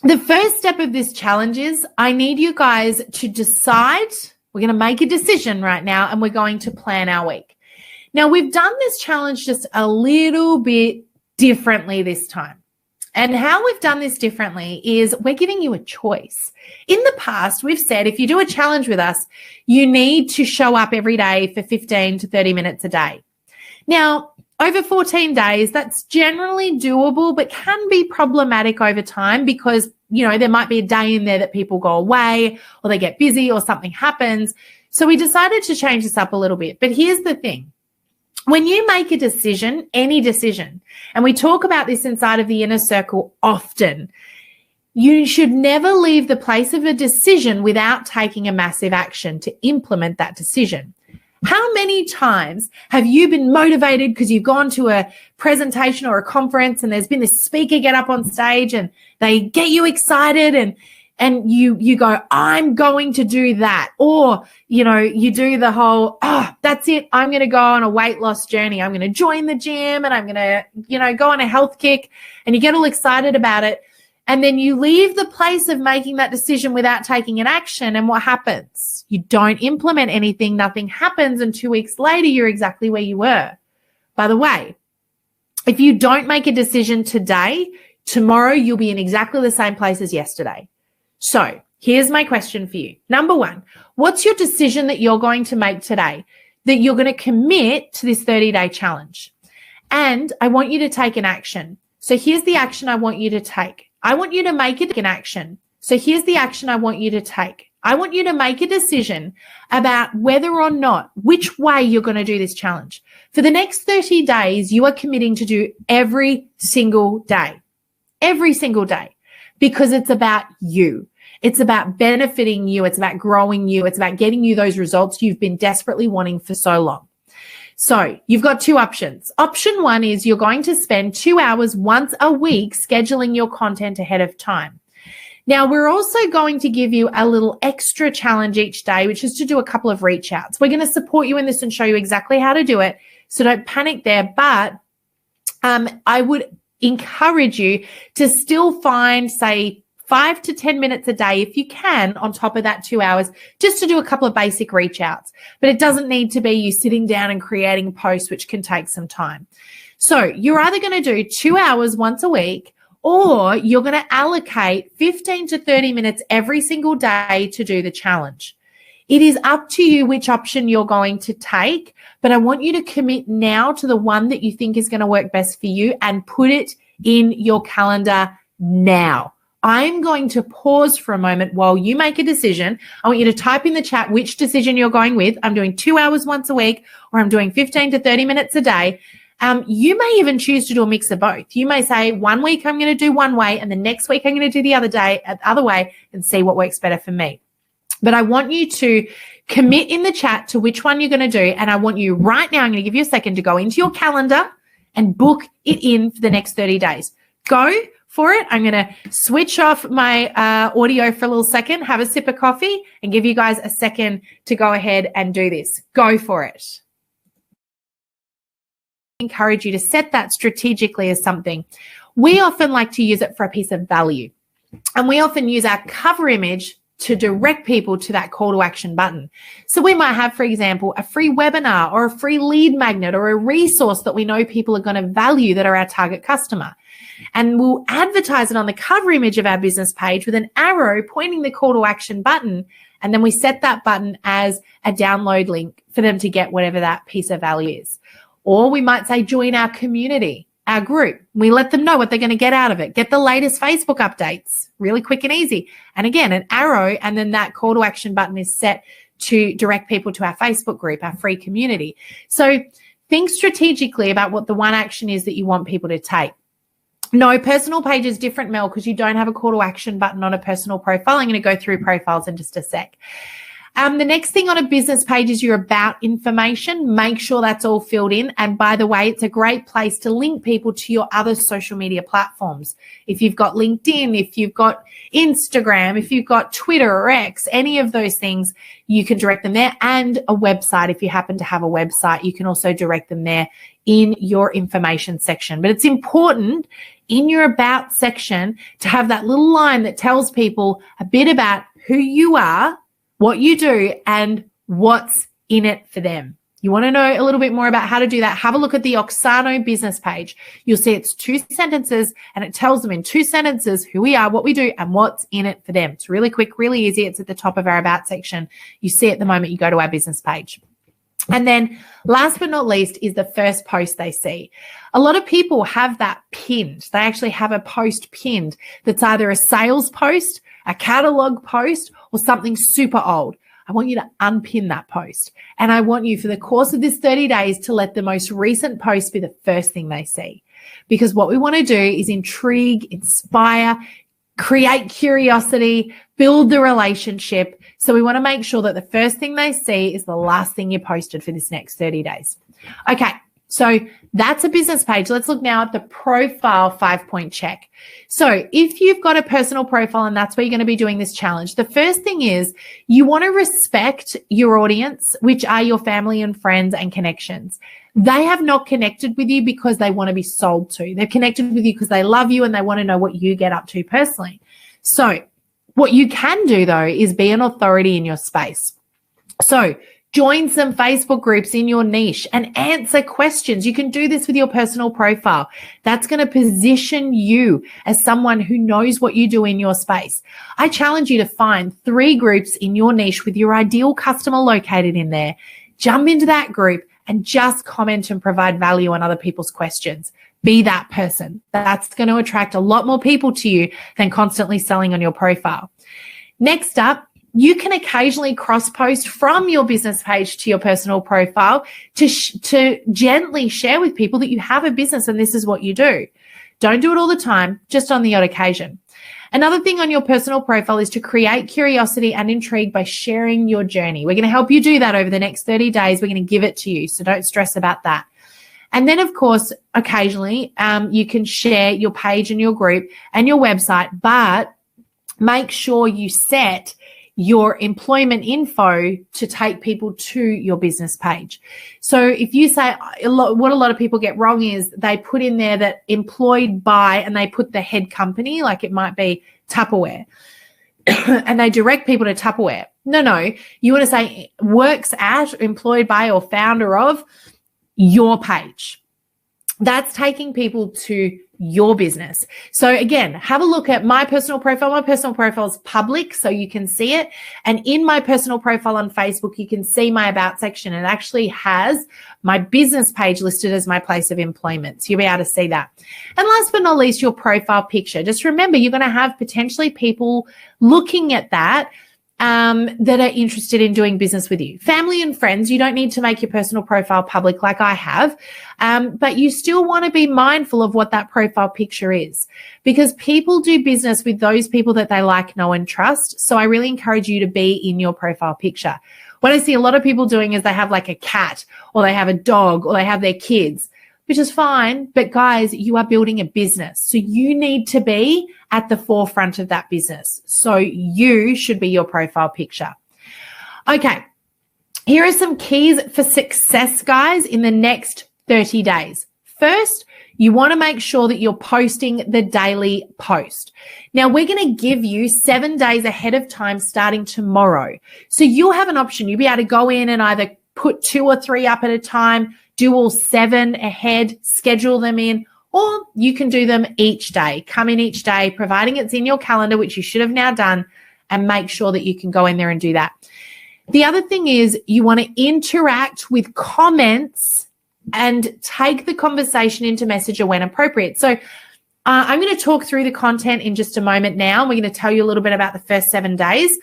the first step of this challenge is I need you guys to decide. We're going to make a decision right now, and we're going to plan our week. Now, we've done this challenge just a little bit differently this time. And how we've done this differently is we're giving you a choice. In the past, we've said if you do a challenge with us, you need to show up every day for 15 to 30 minutes a day. Now, over 14 days, that's generally doable, but can be problematic over time because, there might be a day in there that people go away or they get busy or something happens. So we decided to change this up a little bit. But here's the thing. When you make a decision, any decision, and we talk about this inside of the inner circle often, you should never leave the place of a decision without taking a massive action to implement that decision. How many times have you been motivated because you've gone to a presentation or a conference and there's been this speaker get up on stage and they get you excited and you go, I'm going to do that. Or, you do the whole, that's it. I'm going to go on a weight loss journey. I'm going to join the gym and I'm going to, go on a health kick, and you get all excited about it. And then you leave the place of making that decision without taking an action. And what happens? You don't implement anything. Nothing happens. And 2 weeks later, you're exactly where you were. By the way, if you don't make a decision today, tomorrow you'll be in exactly the same place as yesterday. So here's my question for you. Number 1, what's your decision that you're going to make today that you're going to commit to this 30-day challenge? And I want you to take an action. So here's the action I want you to take. I want you to make it an action. So here's the action I want you to take. I want you to make a decision about whether or not, which way you're going to do this challenge. For the next 30 days, you are committing to do every single day, because it's about you. It's about benefiting you. It's about growing you. It's about getting you those results you've been desperately wanting for so long. So you've got 2 options. Option 1 is you're going to spend 2 hours once a week scheduling your content ahead of time. Now, we're also going to give you a little extra challenge each day, which is to do a couple of reach outs. We're going to support you in this and show you exactly how to do it. So don't panic there. But I would encourage you to still find, say, 5 to 10 minutes a day, if you can, on top of that 2 hours, just to do a couple of basic reach outs. But it doesn't need to be you sitting down and creating a post, which can take some time. So you're either going to do 2 hours once a week, or you're going to allocate 15 to 30 minutes every single day to do the challenge. It is up to you which option you're going to take, but I want you to commit now to the one that you think is going to work best for you and put it in your calendar now. I'm going to pause for a moment while you make a decision. I want you to type in the chat which decision you're going with. I'm doing 2 hours once a week, or I'm doing 15 to 30 minutes a day. You may even choose to do a mix of both. You may say 1 week I'm going to do one way, and the next week I'm going to do the other way and see what works better for me. But I want you to commit in the chat to which one you're going to do. And I want you right now, I'm going to give you a second to go into your calendar and book it in for the next 30 days. Go for it. I'm going to switch off my audio for a little second, have a sip of coffee, and give you guys a second to go ahead and do this. Go for it. encourage you to set that strategically as something. We often like to use it for a piece of value. And we often use our cover image to direct people to that call to action button. So we might have, for example, a free webinar or a free lead magnet or a resource that we know people are going to value that are our target customer. And we'll advertise it on the cover image of our business page with an arrow pointing the call to action button. And then we set that button as a download link for them to get whatever that piece of value is. Or we might say, join our community, our group. We let them know what they're going to get out of it. Get the latest Facebook updates, really quick and easy. And again, an arrow, and then that call to action button is set to direct people to our Facebook group, our free community. So think strategically about what the one action is that you want people to take. No, personal page is different, Mel, because you don't have a call to action button on a personal profile. I'm going to go through profiles in just a sec. The next thing on a business page is your about information. Make sure that's all filled in. And by the way, it's a great place to link people to your other social media platforms. If you've got LinkedIn, if you've got Instagram, if you've got Twitter or X, any of those things, you can direct them there. And a website, if you happen to have a website, you can also direct them there in your information section. But it's important in your about section to have that little line that tells people a bit about who you are, what you do, and what's in it for them. You want to know a little bit more about how to do that? Have a look at the AUXANA business page. You'll see it's 2 sentences, and it tells them in 2 sentences who we are, what we do, and what's in it for them. It's really quick, really easy. It's at the top of our about section. You see it the moment you go to our business page. And then last but not least is the first post they see. A lot of people have that pinned. They actually have a post pinned that's either a sales post, a catalog post, or something super old. I want you to unpin that post. And I want you, for the course of this 30 days, to let the most recent post be the first thing they see. Because what we want to do is intrigue, inspire, create curiosity, build the relationship. So we want to make sure that the first thing they see is the last thing you posted for this next 30 days. Okay, so that's a business page. Let's look now at the profile 5-point check. So if you've got a personal profile and that's where you're going to be doing this challenge, the first thing is you want to respect your audience, which are your family and friends and connections. They have not connected with you because they want to be sold to. They've connected with you because they love you and they want to know what you get up to personally. So what you can do, though, is be an authority in your space. So join some Facebook groups in your niche and answer questions. You can do this with your personal profile. That's going to position you as someone who knows what you do in your space. I challenge you to find 3 groups in your niche with your ideal customer located in there. Jump into that group and just comment and provide value on other people's questions. Be that person. That's going to attract a lot more people to you than constantly selling on your profile. Next up, you can occasionally cross-post from your business page to your personal profile to gently share with people that you have a business and this is what you do. Don't do it all the time, just on the odd occasion. Another thing on your personal profile is to create curiosity and intrigue by sharing your journey. We're going to help you do that over the next 30 days. We're going to give it to you, so don't stress about that. And then, of course, occasionally you can share your page and your group and your website, but make sure you set your employment info to take people to your business page. So if you say, what a lot of people get wrong is they put in there that employed by, and they put the head company, like it might be Tupperware, and they direct people to Tupperware. No, you want to say works at, employed by, or founder of your page. That's taking people to your business. So again, have a look at my personal profile. My personal profile is public, so you can see it. And in my personal profile on Facebook, you can see my about section. It actually has my business page listed as my place of employment. So you'll be able to see that. And last but not least, your profile picture. Just remember, you're going to have potentially people looking at that that are interested in doing business with you. Family and friends, you don't need to make your personal profile public like I have, but you still want to be mindful of what that profile picture is, because people do business with those people that they like, know, and trust. So I really encourage you to be in your profile picture. What I see a lot of people doing is they have like a cat, or they have a dog, or they have their kids, which is fine. But guys, you are building a business. So you need to be at the forefront of that business. So you should be your profile picture. Okay, here are some keys for success, guys, in the next 30 days. first, you want to make sure that you're posting the daily post. Now, we're going to give you 7 days ahead of time starting tomorrow. So you'll have an option. You'll be able to go in and either put 2 or 3 up at a time, do all 7 ahead, schedule them in, or you can do them each day. Come in each day, providing it's in your calendar, which you should have now done, and make sure that you can go in there and do that. The other thing is you want to interact with comments and take the conversation into Messenger when appropriate. So I'm going to talk through the content in just a moment now. We're going to tell you a little bit about the first 7 days.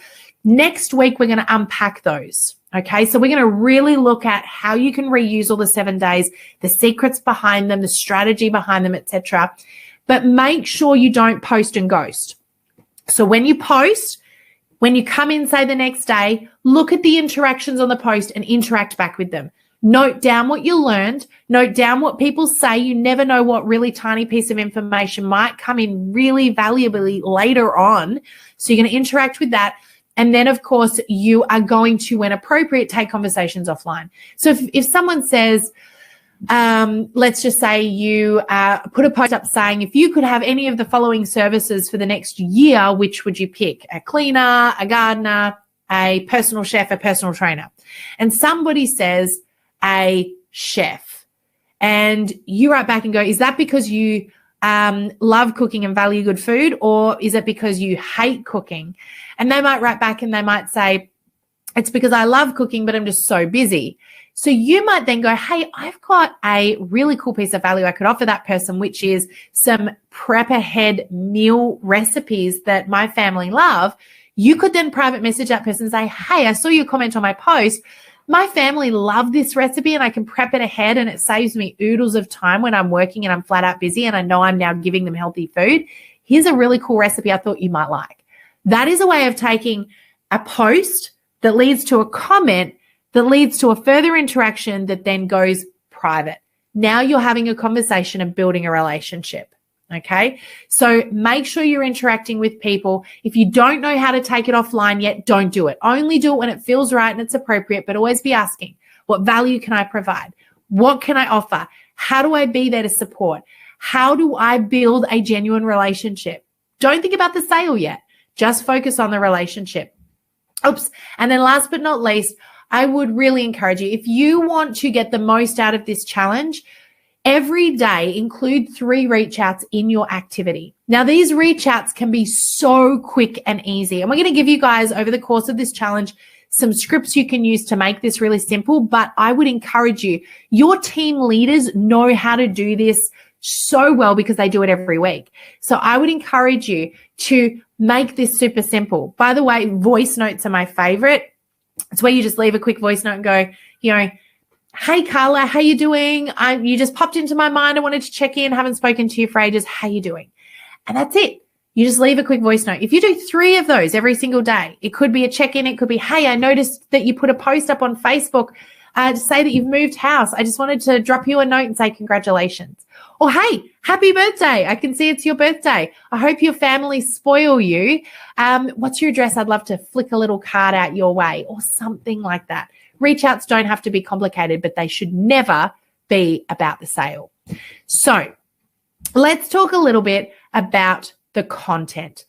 Next week, we're going to unpack those. Okay, so we're going to really look at how you can reuse all the 7 days, the secrets behind them, the strategy behind them, etc. But make sure you don't post and ghost. So when you post, when you come in, say the next day, look at the interactions on the post and interact back with them. Note down what you learned. Note down what people say. You never know what really tiny piece of information might come in really valuably later on. So you're going to interact with that. And then, of course, you are going to, when appropriate, take conversations offline. So if someone says, let's just say you put a post up saying, if you could have any of the following services for the next year, which would you pick? A cleaner, a gardener, a personal chef, a personal trainer. And somebody says a chef. And you write back and go, is that because you love cooking and value good food, or is it because you hate cooking? And they might write back and they might say, it's because I love cooking, but I'm just so busy. So you might then go, hey, I've got a really cool piece of value I could offer that person, which is some prep ahead meal recipes that my family love. You could then private message that person and say, hey, I saw your comment on my post. My family love this recipe and I can prep it ahead and it saves me oodles of time when I'm working and I'm flat out busy and I know I'm now giving them healthy food. Here's a really cool recipe I thought you might like. That is a way of taking a post that leads to a comment that leads to a further interaction that then goes private. Now you're having a conversation and building a relationship. Okay, so make sure you're interacting with people. If you don't know how to take it offline yet, don't do it. Only do it when it feels right and it's appropriate, but always be asking, what value can I provide? What can I offer? How do I be there to support? How do I build a genuine relationship? Don't think about the sale yet. Just focus on the relationship. Oops. And then last but not least, I would really encourage you, if you want to get the most out of this challenge, every day include 3 reach outs in your activity. Now, these reach outs can be so quick and easy. And we're going to give you guys over the course of this challenge some scripts you can use to make this really simple. But I would encourage you, your team leaders know how to do this so well because they do it every week. So I would encourage you to make this super simple. By the way, voice notes are my favorite. It's where you just leave a quick voice note and go, hey, Carla, how you doing? You just popped into my mind. I wanted to check in. Haven't spoken to you for ages. How you doing? And that's it. You just leave a quick voice note. If you do 3 of those every single day, it could be a check-in. It could be, hey, I noticed that you put a post up on Facebook to say that you've moved house. I just wanted to drop you a note and say congratulations. Or, hey, happy birthday. I can see it's your birthday. I hope your family spoil you. What's your address? I'd love to flick a little card out your way or something like that. Reach outs don't have to be complicated, but they should never be about the sale. So let's talk a little bit about the content.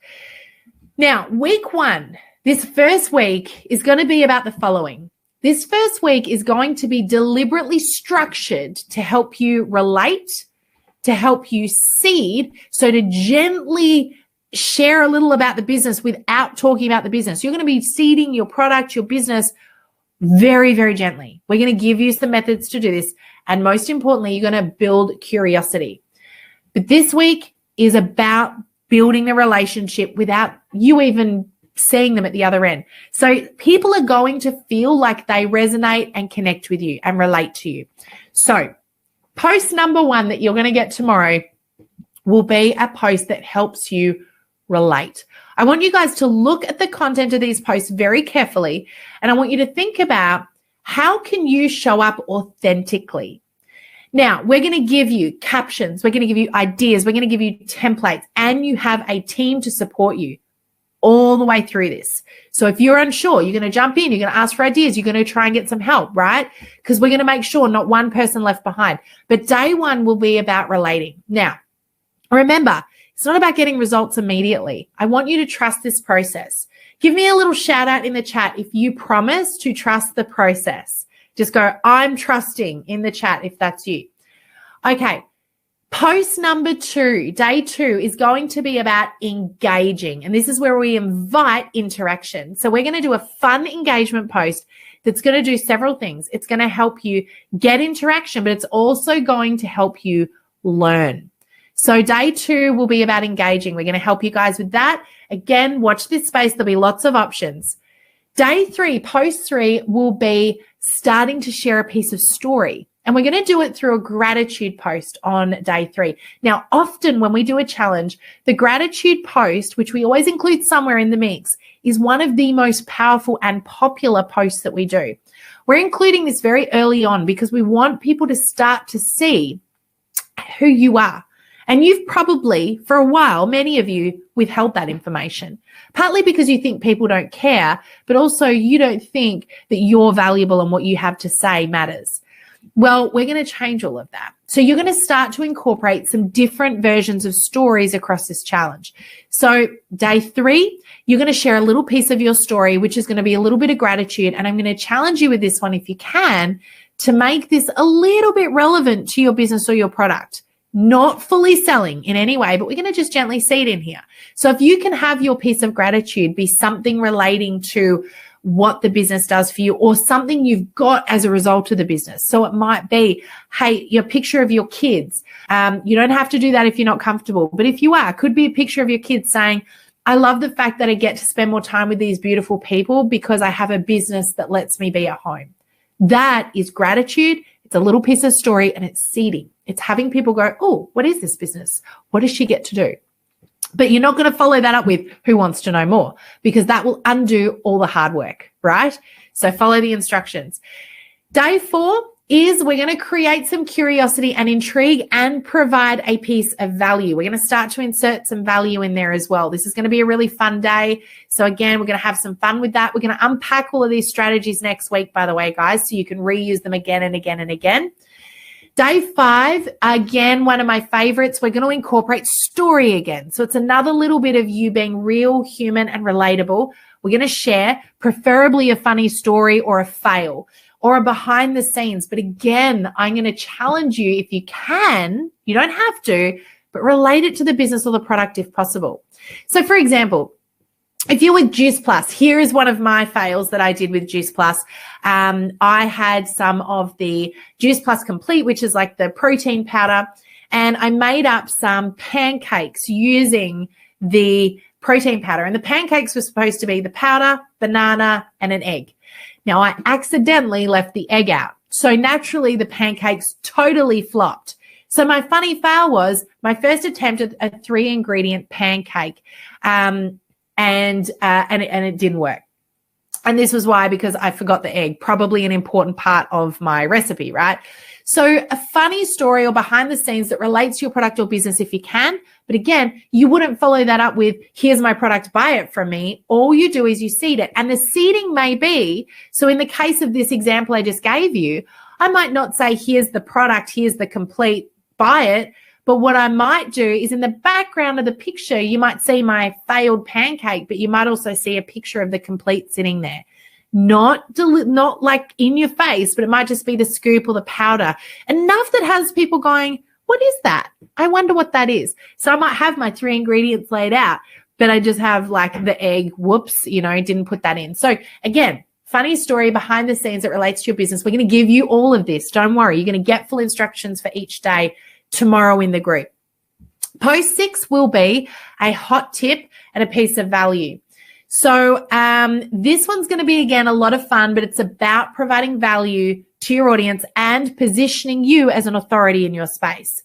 Now, week 1, this first week is going to be about the following. This first week is going to be deliberately structured to help you relate, to help you seed, so to gently share a little about the business without talking about the business. You're going to be seeding your product, your business very, very gently. We're going to give you some methods to do this. And most importantly, you're going to build curiosity. But this week is about building the relationship without you even seeing them at the other end. So people are going to feel like they resonate and connect with you and relate to you. So post number 1 that you're going to get tomorrow will be a post that helps you relate. I want you guys to look at the content of these posts very carefully, and I want you to think about how can you show up authentically. Now, we're going to give you captions, we're going to give you ideas, we're going to give you templates, and you have a team to support you. all the way through this. So if you're unsure, you're going to jump in, you're going to ask for ideas, you're going to try and get some help, right? Because we're going to make sure not one person left behind. But day one will be about relating. Now, remember, it's not about getting results immediately. I want you to trust this process. Give me a little shout out in the chat if you promise to trust the process. Just go, I'm trusting in the chat if that's you. Okay. Post number 2, day 2, is going to be about engaging. And this is where we invite interaction. So we're going to do a fun engagement post that's going to do several things. It's going to help you get interaction, but it's also going to help you learn. So day 2 will be about engaging. We're going to help you guys with that. Again, watch this space. There'll be lots of options. Day 3, post 3, will be starting to share a piece of story. And we're going to do it through a gratitude post on day 3. Now, often when we do a challenge, the gratitude post, which we always include somewhere in the mix, is one of the most powerful and popular posts that we do. We're including this very early on because we want people to start to see who you are. And you've probably, for a while, many of you withheld that information, partly because you think people don't care, but also you don't think that you're valuable and what you have to say matters. Well, we're going to change all of that. So you're going to start to incorporate some different versions of stories across this challenge. So day 3, you're going to share a little piece of your story, which is going to be a little bit of gratitude. And I'm going to challenge you with this one, if you can, to make this a little bit relevant to your business or your product. Not fully selling in any way, but we're going to just gently seed in here. So if you can have your piece of gratitude be something relating to what the business does for you or something you've got as a result of the business. So it might be, hey, your picture of your kids. You don't have to do that if you're not comfortable, but if you are, it could be a picture of your kids saying, I love the fact that I get to spend more time with these beautiful people because I have a business that lets me be at home. That is gratitude. It's a little piece of story and it's seeding. It's having people go, oh, what is this business? What does she get to do? But you're not going to follow that up with who wants to know more, because that will undo all the hard work, right? So follow the instructions. Day 4 is we're going to create some curiosity and intrigue and provide a piece of value. We're going to start to insert some value in there as well. This is going to be a really fun day. So again, we're going to have some fun with that. We're going to unpack all of these strategies next week, by the way, guys, so you can reuse them again and again and again. Day 5, again, one of my favorites, we're going to incorporate story again. So it's another little bit of you being real, human, and relatable. We're going to share preferably a funny story or a fail or a behind the scenes. But again, I'm going to challenge you, if you can, you don't have to, but relate it to the business or the product if possible. So for example, if you're with Juice Plus, here is one of my fails that I did with Juice Plus. I had some of the Juice Plus Complete, which is like the protein powder, and I made up some pancakes using the protein powder. And the pancakes were supposed to be the powder, banana, and an egg. Now, I accidentally left the egg out. So naturally, the pancakes totally flopped. So my funny fail was my first attempt at a 3-ingredient pancake. And it didn't work. And this was why, because I forgot the egg, probably an important part of my recipe, right? So a funny story or behind the scenes that relates to your product or business if you can. But again, you wouldn't follow that up with, here's my product, buy it from me. All you do is you seed it. And the seeding may be, so in the case of this example I just gave you, I might not say, here's the product, here's the complete, buy it. But what I might do is in the background of the picture, you might see my failed pancake, but you might also see a picture of the complete sitting there. Not like in your face, but it might just be the scoop or the powder. Enough that has people going, what is that? I wonder what that is. So I might have my 3 ingredients laid out, but I just have like the egg, whoops, didn't put that in. So again, funny story behind the scenes that relates to your business. We're going to give you all of this. Don't worry. You're going to get full instructions for each day tomorrow in the group. Post 6 will be a hot tip and a piece of value. So this one's going to be, again, a lot of fun, but it's about providing value to your audience and positioning you as an authority in your space.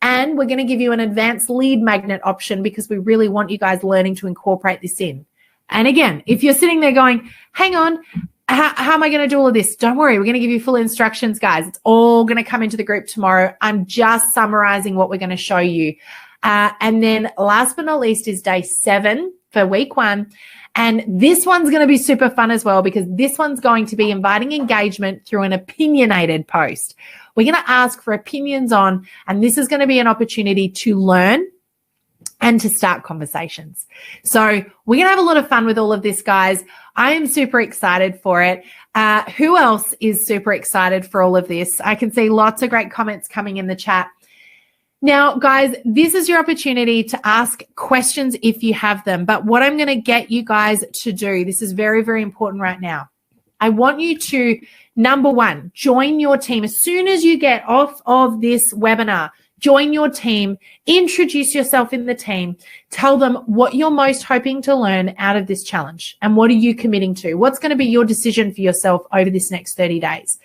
And we're going to give you an advanced lead magnet option because we really want you guys learning to incorporate this in. And again, if you're sitting there going, hang on, how am I going to do all of this? Don't worry. We're going to give you full instructions, guys. It's all going to come into the group tomorrow. I'm just summarizing what we're going to show you. And then last but not least is day 7. for week 1. And this one's going to be super fun as well, because this one's going to be inviting engagement through an opinionated post. We're going to ask for opinions on, and this is going to be an opportunity to learn and to start conversations. So we're going to have a lot of fun with all of this, guys. I am super excited for it. Who else is super excited for all of this? I can see lots of great comments coming in the chat. Now, guys, this is your opportunity to ask questions if you have them. But what I'm going to get you guys to do, this is very, very important right now. I want you to, number 1, join your team. As soon as you get off of this webinar, join your team, introduce yourself in the team, tell them what you're most hoping to learn out of this challenge and what are you committing to? What's going to be your decision for yourself over this next 30 days?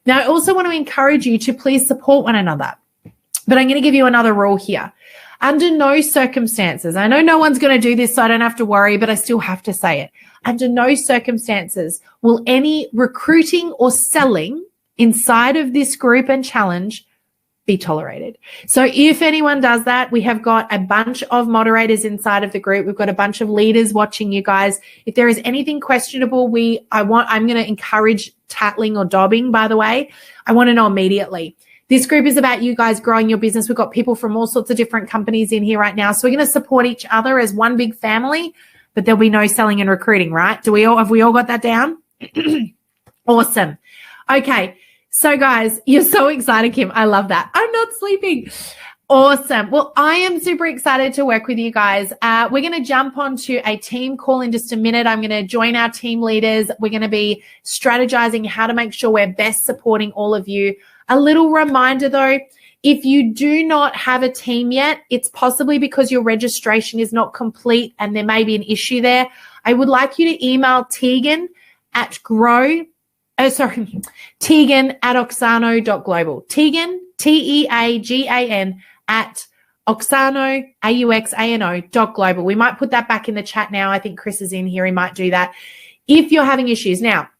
Now, I also want to encourage you to please support one another. But I'm going to give you another rule here. Under no circumstances, I know no one's going to do this, so I don't have to worry, but I still have to say it. Under no circumstances will any recruiting or selling inside of this group and challenge be tolerated. So if anyone does that, we have got a bunch of moderators inside of the group. We've got a bunch of leaders watching you guys. If there is anything questionable, I'm going to encourage tattling or dobbing, by the way. I want to know immediately. This group is about you guys growing your business. We've got people from all sorts of different companies in here right now. So we're going to support each other as one big family, but there'll be no selling and recruiting, right? Have we all got that down? Awesome. Okay. So guys, you're so excited, Kim. I love that. I'm not sleeping. Awesome. Well, I am super excited to work with you guys. We're going to jump onto a team call in just a minute. I'm going to join our team leaders. We're going to be strategizing how to make sure we're best supporting all of you. A little reminder though, if you do not have a team yet, it's possibly because your registration is not complete and there may be an issue there. I would like you to email Tegan at auxano.global. Tegan, Teagan at AUXANO, AUXANO.global. We might put that back in the chat now. I think Chris is in here. He might do that. If you're having issues. Now,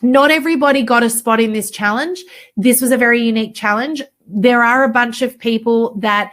not everybody got a spot in this challenge. This was a very unique challenge. There are a bunch of people that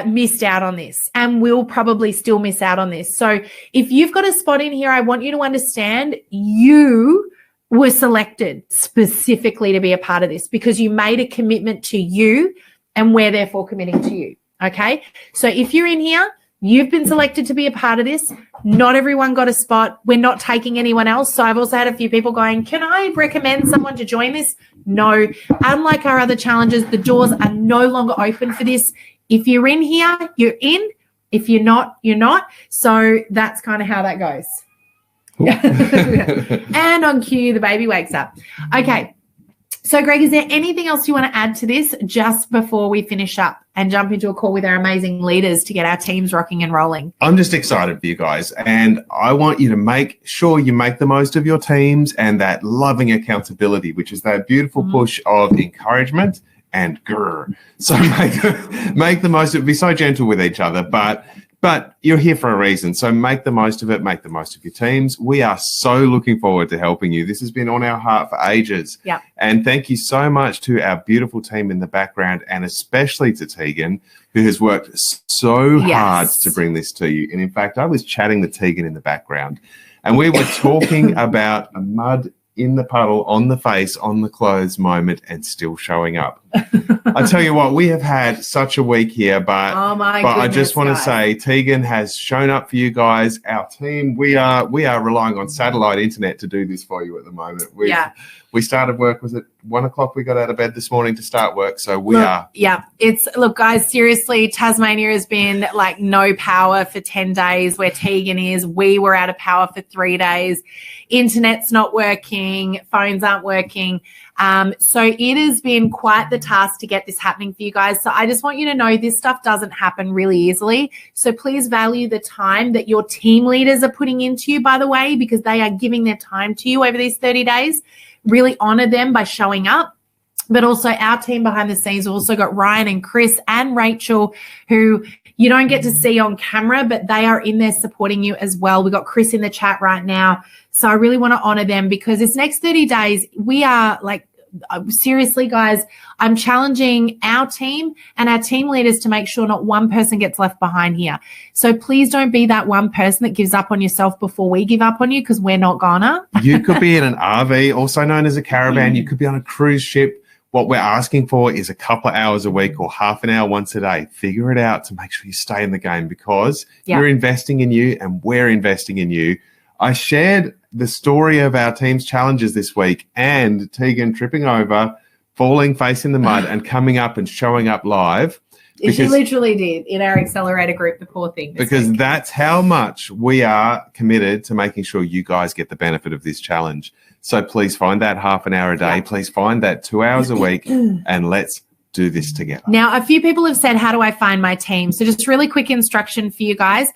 missed out on this and will probably still miss out on this. So if you've got a spot in here, I want you to understand you were selected specifically to be a part of this because you made a commitment to you and we're therefore committing to you. Okay. So if you're in here, you've been selected to be a part of this. Not everyone got a spot. We're not taking anyone else. So I've also had a few people going, can I recommend someone to join this? No. Unlike our other challenges, the doors are no longer open for this. If you're in here, you're in. If you're not, you're not. So that's kind of how that goes. And on cue, the baby wakes up. Okay. So, Greg, is there anything else you want to add to this just before we finish up and jump into a call with our amazing leaders to get our teams rocking and rolling? I'm just excited for you guys, and I want you to make sure you make the most of your teams and that loving accountability, which is that beautiful push of encouragement and grrr. So make the most of it. Be so gentle with each other, but you're here for a reason. So make the most of it. Make the most of your teams. We are so looking forward to helping you. This has been on our heart for ages. Yeah. And thank you so much to our beautiful team in the background, and especially to Tegan, who has worked so hard to bring this to you. And in fact, I was chatting with Tegan in the background, and we were talking about a mud in the puddle, on the face, on the clothes moment, and still showing up. I tell you what, we have had such a week here, but I just want to say Tegan has shown up for you guys. Our team, we are relying on satellite internet to do this for you at the moment. We started work, was it 1 o'clock we got out of bed this morning to start work, so we are. Yeah, look, guys, seriously, Tasmania has been like no power for 10 days where Tegan is. We were out of power for 3 days. Internet's not working, phones aren't working. So it has been quite the task to get this happening for you guys. So I just want you to know this stuff doesn't happen really easily. So please value the time that your team leaders are putting into you, by the way, because they are giving their time to you over these 30 days. Really honor them by showing up. But also our team behind the scenes, we've also got Ryan and Chris and Rachel, who you don't get to see on camera, but they are in there supporting you as well. We've got Chris in the chat right now. So I really want to honor them because this next 30 days, we are like seriously, guys, I'm challenging our team and our team leaders to make sure not one person gets left behind here. So please don't be that one person that gives up on yourself before we give up on you, because we're not gonna. You could be in an RV, also known as a caravan. You could be on a cruise ship. What we're asking for is a couple of hours a week or half an hour once a day. Figure it out to make sure you stay in the game, because you're investing in you and we're investing in you. I shared the story of our team's challenges this week and Tegan tripping over, falling face in the mud and coming up and showing up live. She literally did in our accelerator group, the poor thing. Because that's how much we are committed to making sure you guys get the benefit of this challenge. So please find that half an hour a day. Please find that 2 hours a week, and let's do this together. Now, a few people have said, how do I find my team? So just really quick instruction for you guys.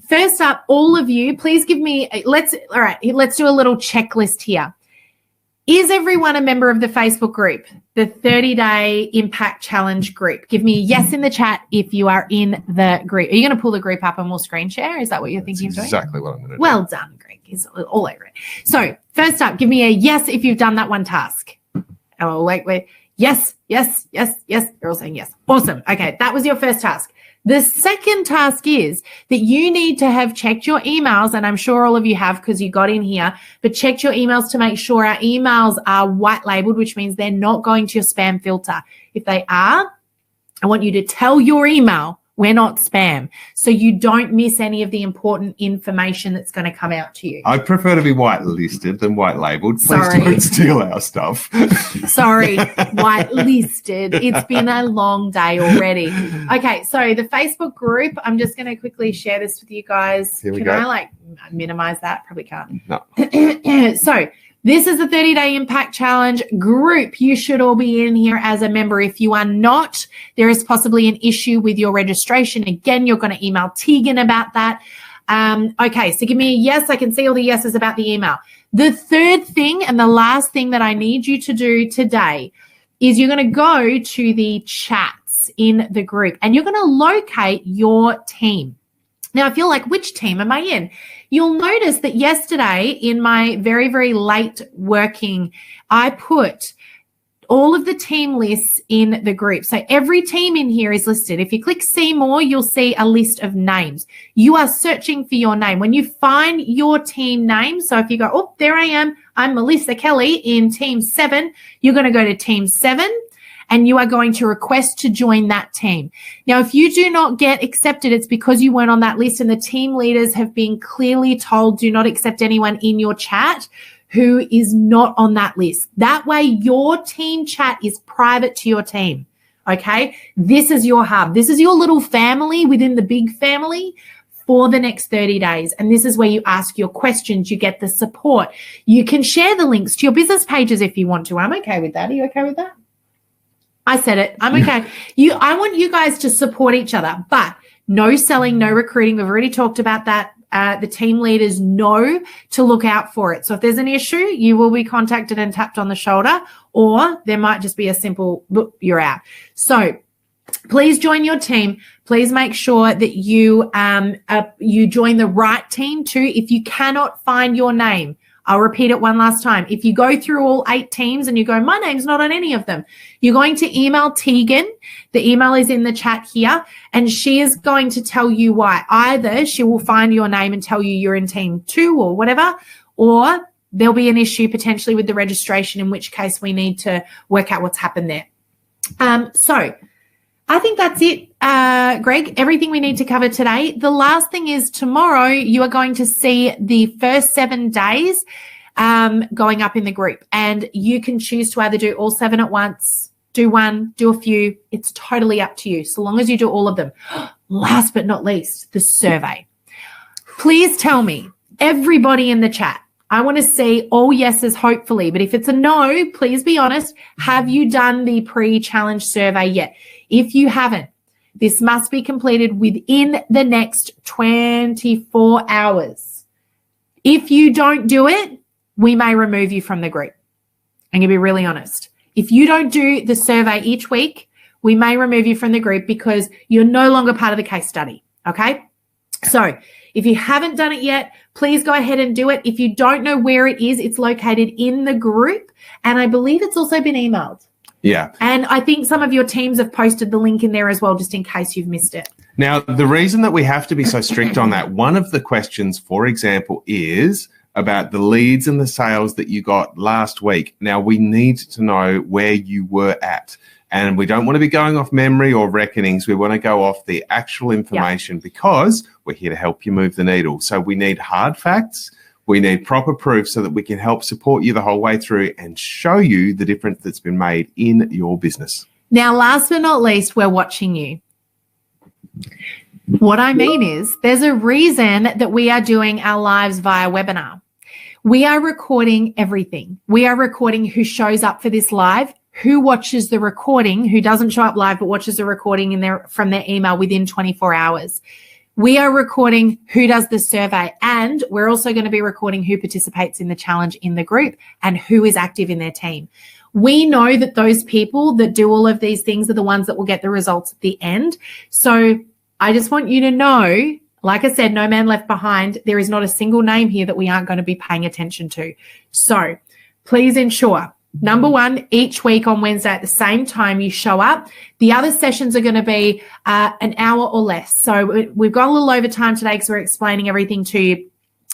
First up, all of you, please give me, let's do a little checklist here. Is everyone a member of the Facebook group, the 30-day Impact Challenge group? Give me a yes in the chat if you are in the group. Are you going to pull the group up and we'll screen share? Is that what you're thinking of doing? Exactly what I'm going to do. Well done, Greg. He's all over it. So first up, give me a yes if you've done that one task. Oh, wait. Yes. They're all saying yes. Awesome. Okay, that was your first task. The second task is that you need to have checked your emails, and I'm sure all of you have because you got in here, but checked your emails to make sure our emails are white labeled, which means they're not going to your spam filter. If they are, I want you to tell your email we're not spam, so you don't miss any of the important information that's going to come out to you. I prefer to be white listed than white labeled. Please don't steal our stuff. Sorry, white listed. It's been a long day already. Okay, so the Facebook group, I'm just going to quickly share this with you guys. Here we Can go. I minimize that? Probably can't. No. So this is the 30-day Impact Challenge group. You should all be in here as a member. If you are not, there is possibly an issue with your registration. Again, you're going to email Tegan about that. Okay, so give me a yes. I can see all the yeses about the email. The third thing and the last thing that I need you to do today is you're going to go to the chats in the group and you're going to locate your team. Now, if you're like, which team am I in? You'll notice that yesterday in my very, very late working, I put all of the team lists in the group. So every team in here is listed. If you click see more, you'll see a list of names. You are searching for your name. When you find your team name, so if you go, oh, there I am, I'm Melissa Kelly in team 7, you're going to go to team 7. And you are going to request to join that team. Now, if you do not get accepted, it's because you weren't on that list, and the team leaders have been clearly told do not accept anyone in your chat who is not on that list. That way, your team chat is private to your team, okay? This is your hub. This is your little family within the big family for the next 30 days. And this is where you ask your questions. You get the support. You can share the links to your business pages if you want to. I'm okay with that. Are you okay with that? I said it. I'm okay. I want you guys to support each other, but no selling, no recruiting. We've already talked about that. The team leaders know to look out for it. So if there's an issue, you will be contacted and tapped on the shoulder, or there might just be a simple, look, you're out. So please join your team. Please make sure that you join the right team too. If you cannot find your name, I'll repeat it one last time. If you go through all 8 teams and you go, my name's not on any of them, you're going to email Tegan. The email is in the chat here, and she is going to tell you why. Either she will find your name and tell you you're in team 2 or whatever, or there'll be an issue potentially with the registration, in which case we need to work out what's happened there. So I think that's it, Greg, everything we need to cover today. The last thing is tomorrow you are going to see the first 7 days going up in the group, and you can choose to either do all 7 at once, do one, do a few. It's totally up to you, so long as you do all of them. Last but not least, the survey. Please tell me, everybody in the chat, I want to see all yeses, hopefully, but if it's a no, please be honest. Have you done the pre-challenge survey yet? If you haven't, this must be completed within the next 24 hours. If you don't do it, we may remove you from the group. I'm going to be really honest. If you don't do the survey each week, we may remove you from the group because you're no longer part of the case study, okay? So If you haven't done it yet, please go ahead and do it. If you don't know where it is, it's located in the group. And I believe it's also been emailed. Yeah. And I think some of your teams have posted the link in there as well, just in case you've missed it. Now, the reason that we have to be so strict on that, one of the questions, for example, is about the leads and the sales that you got last week. Now, we need to know where you were at. And we don't want to be going off memory or reckonings. We want to go off the actual information because we're here to help you move the needle. So we need hard facts. We need proper proof so that we can help support you the whole way through and show you the difference that's been made in your business. Now, last but not least, we're watching you. What I mean is there's a reason that we are doing our lives via webinar. We are recording everything. We are recording who shows up for this live, who watches the recording, who doesn't show up live but watches the recording from their email within 24 hours. We are recording who does the survey, and we're also going to be recording who participates in the challenge in the group and who is active in their team. We know that those people that do all of these things are the ones that will get the results at the end. So I just want you to know, like I said, no man left behind. There is not a single name here that we aren't going to be paying attention to. So please ensure, number one, each week on Wednesday at the same time you show up. The other sessions are going to be an hour or less. So we've got a little overtime today because we're explaining everything to you.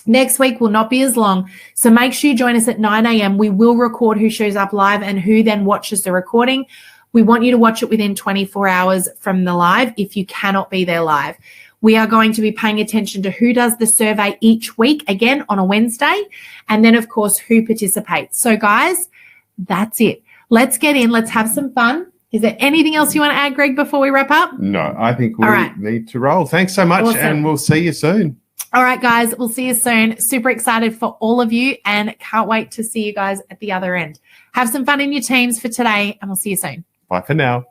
Next week will not be as long. So make sure you join us at 9 a.m. We will record who shows up live and who then watches the recording. We want you to watch it within 24 hours from the live if you cannot be there live. We are going to be paying attention to who does the survey each week, again, on a Wednesday, and then, of course, who participates. So, guys, that's it. Let's get in. Let's have some fun. Is there anything else you want to add, Greg, before we wrap up? No, I think we need to roll. Thanks so much, and we'll see you soon. All right, guys, we'll see you soon. Super excited for all of you and can't wait to see you guys at the other end. Have some fun in your teams for today, and we'll see you soon. Bye for now.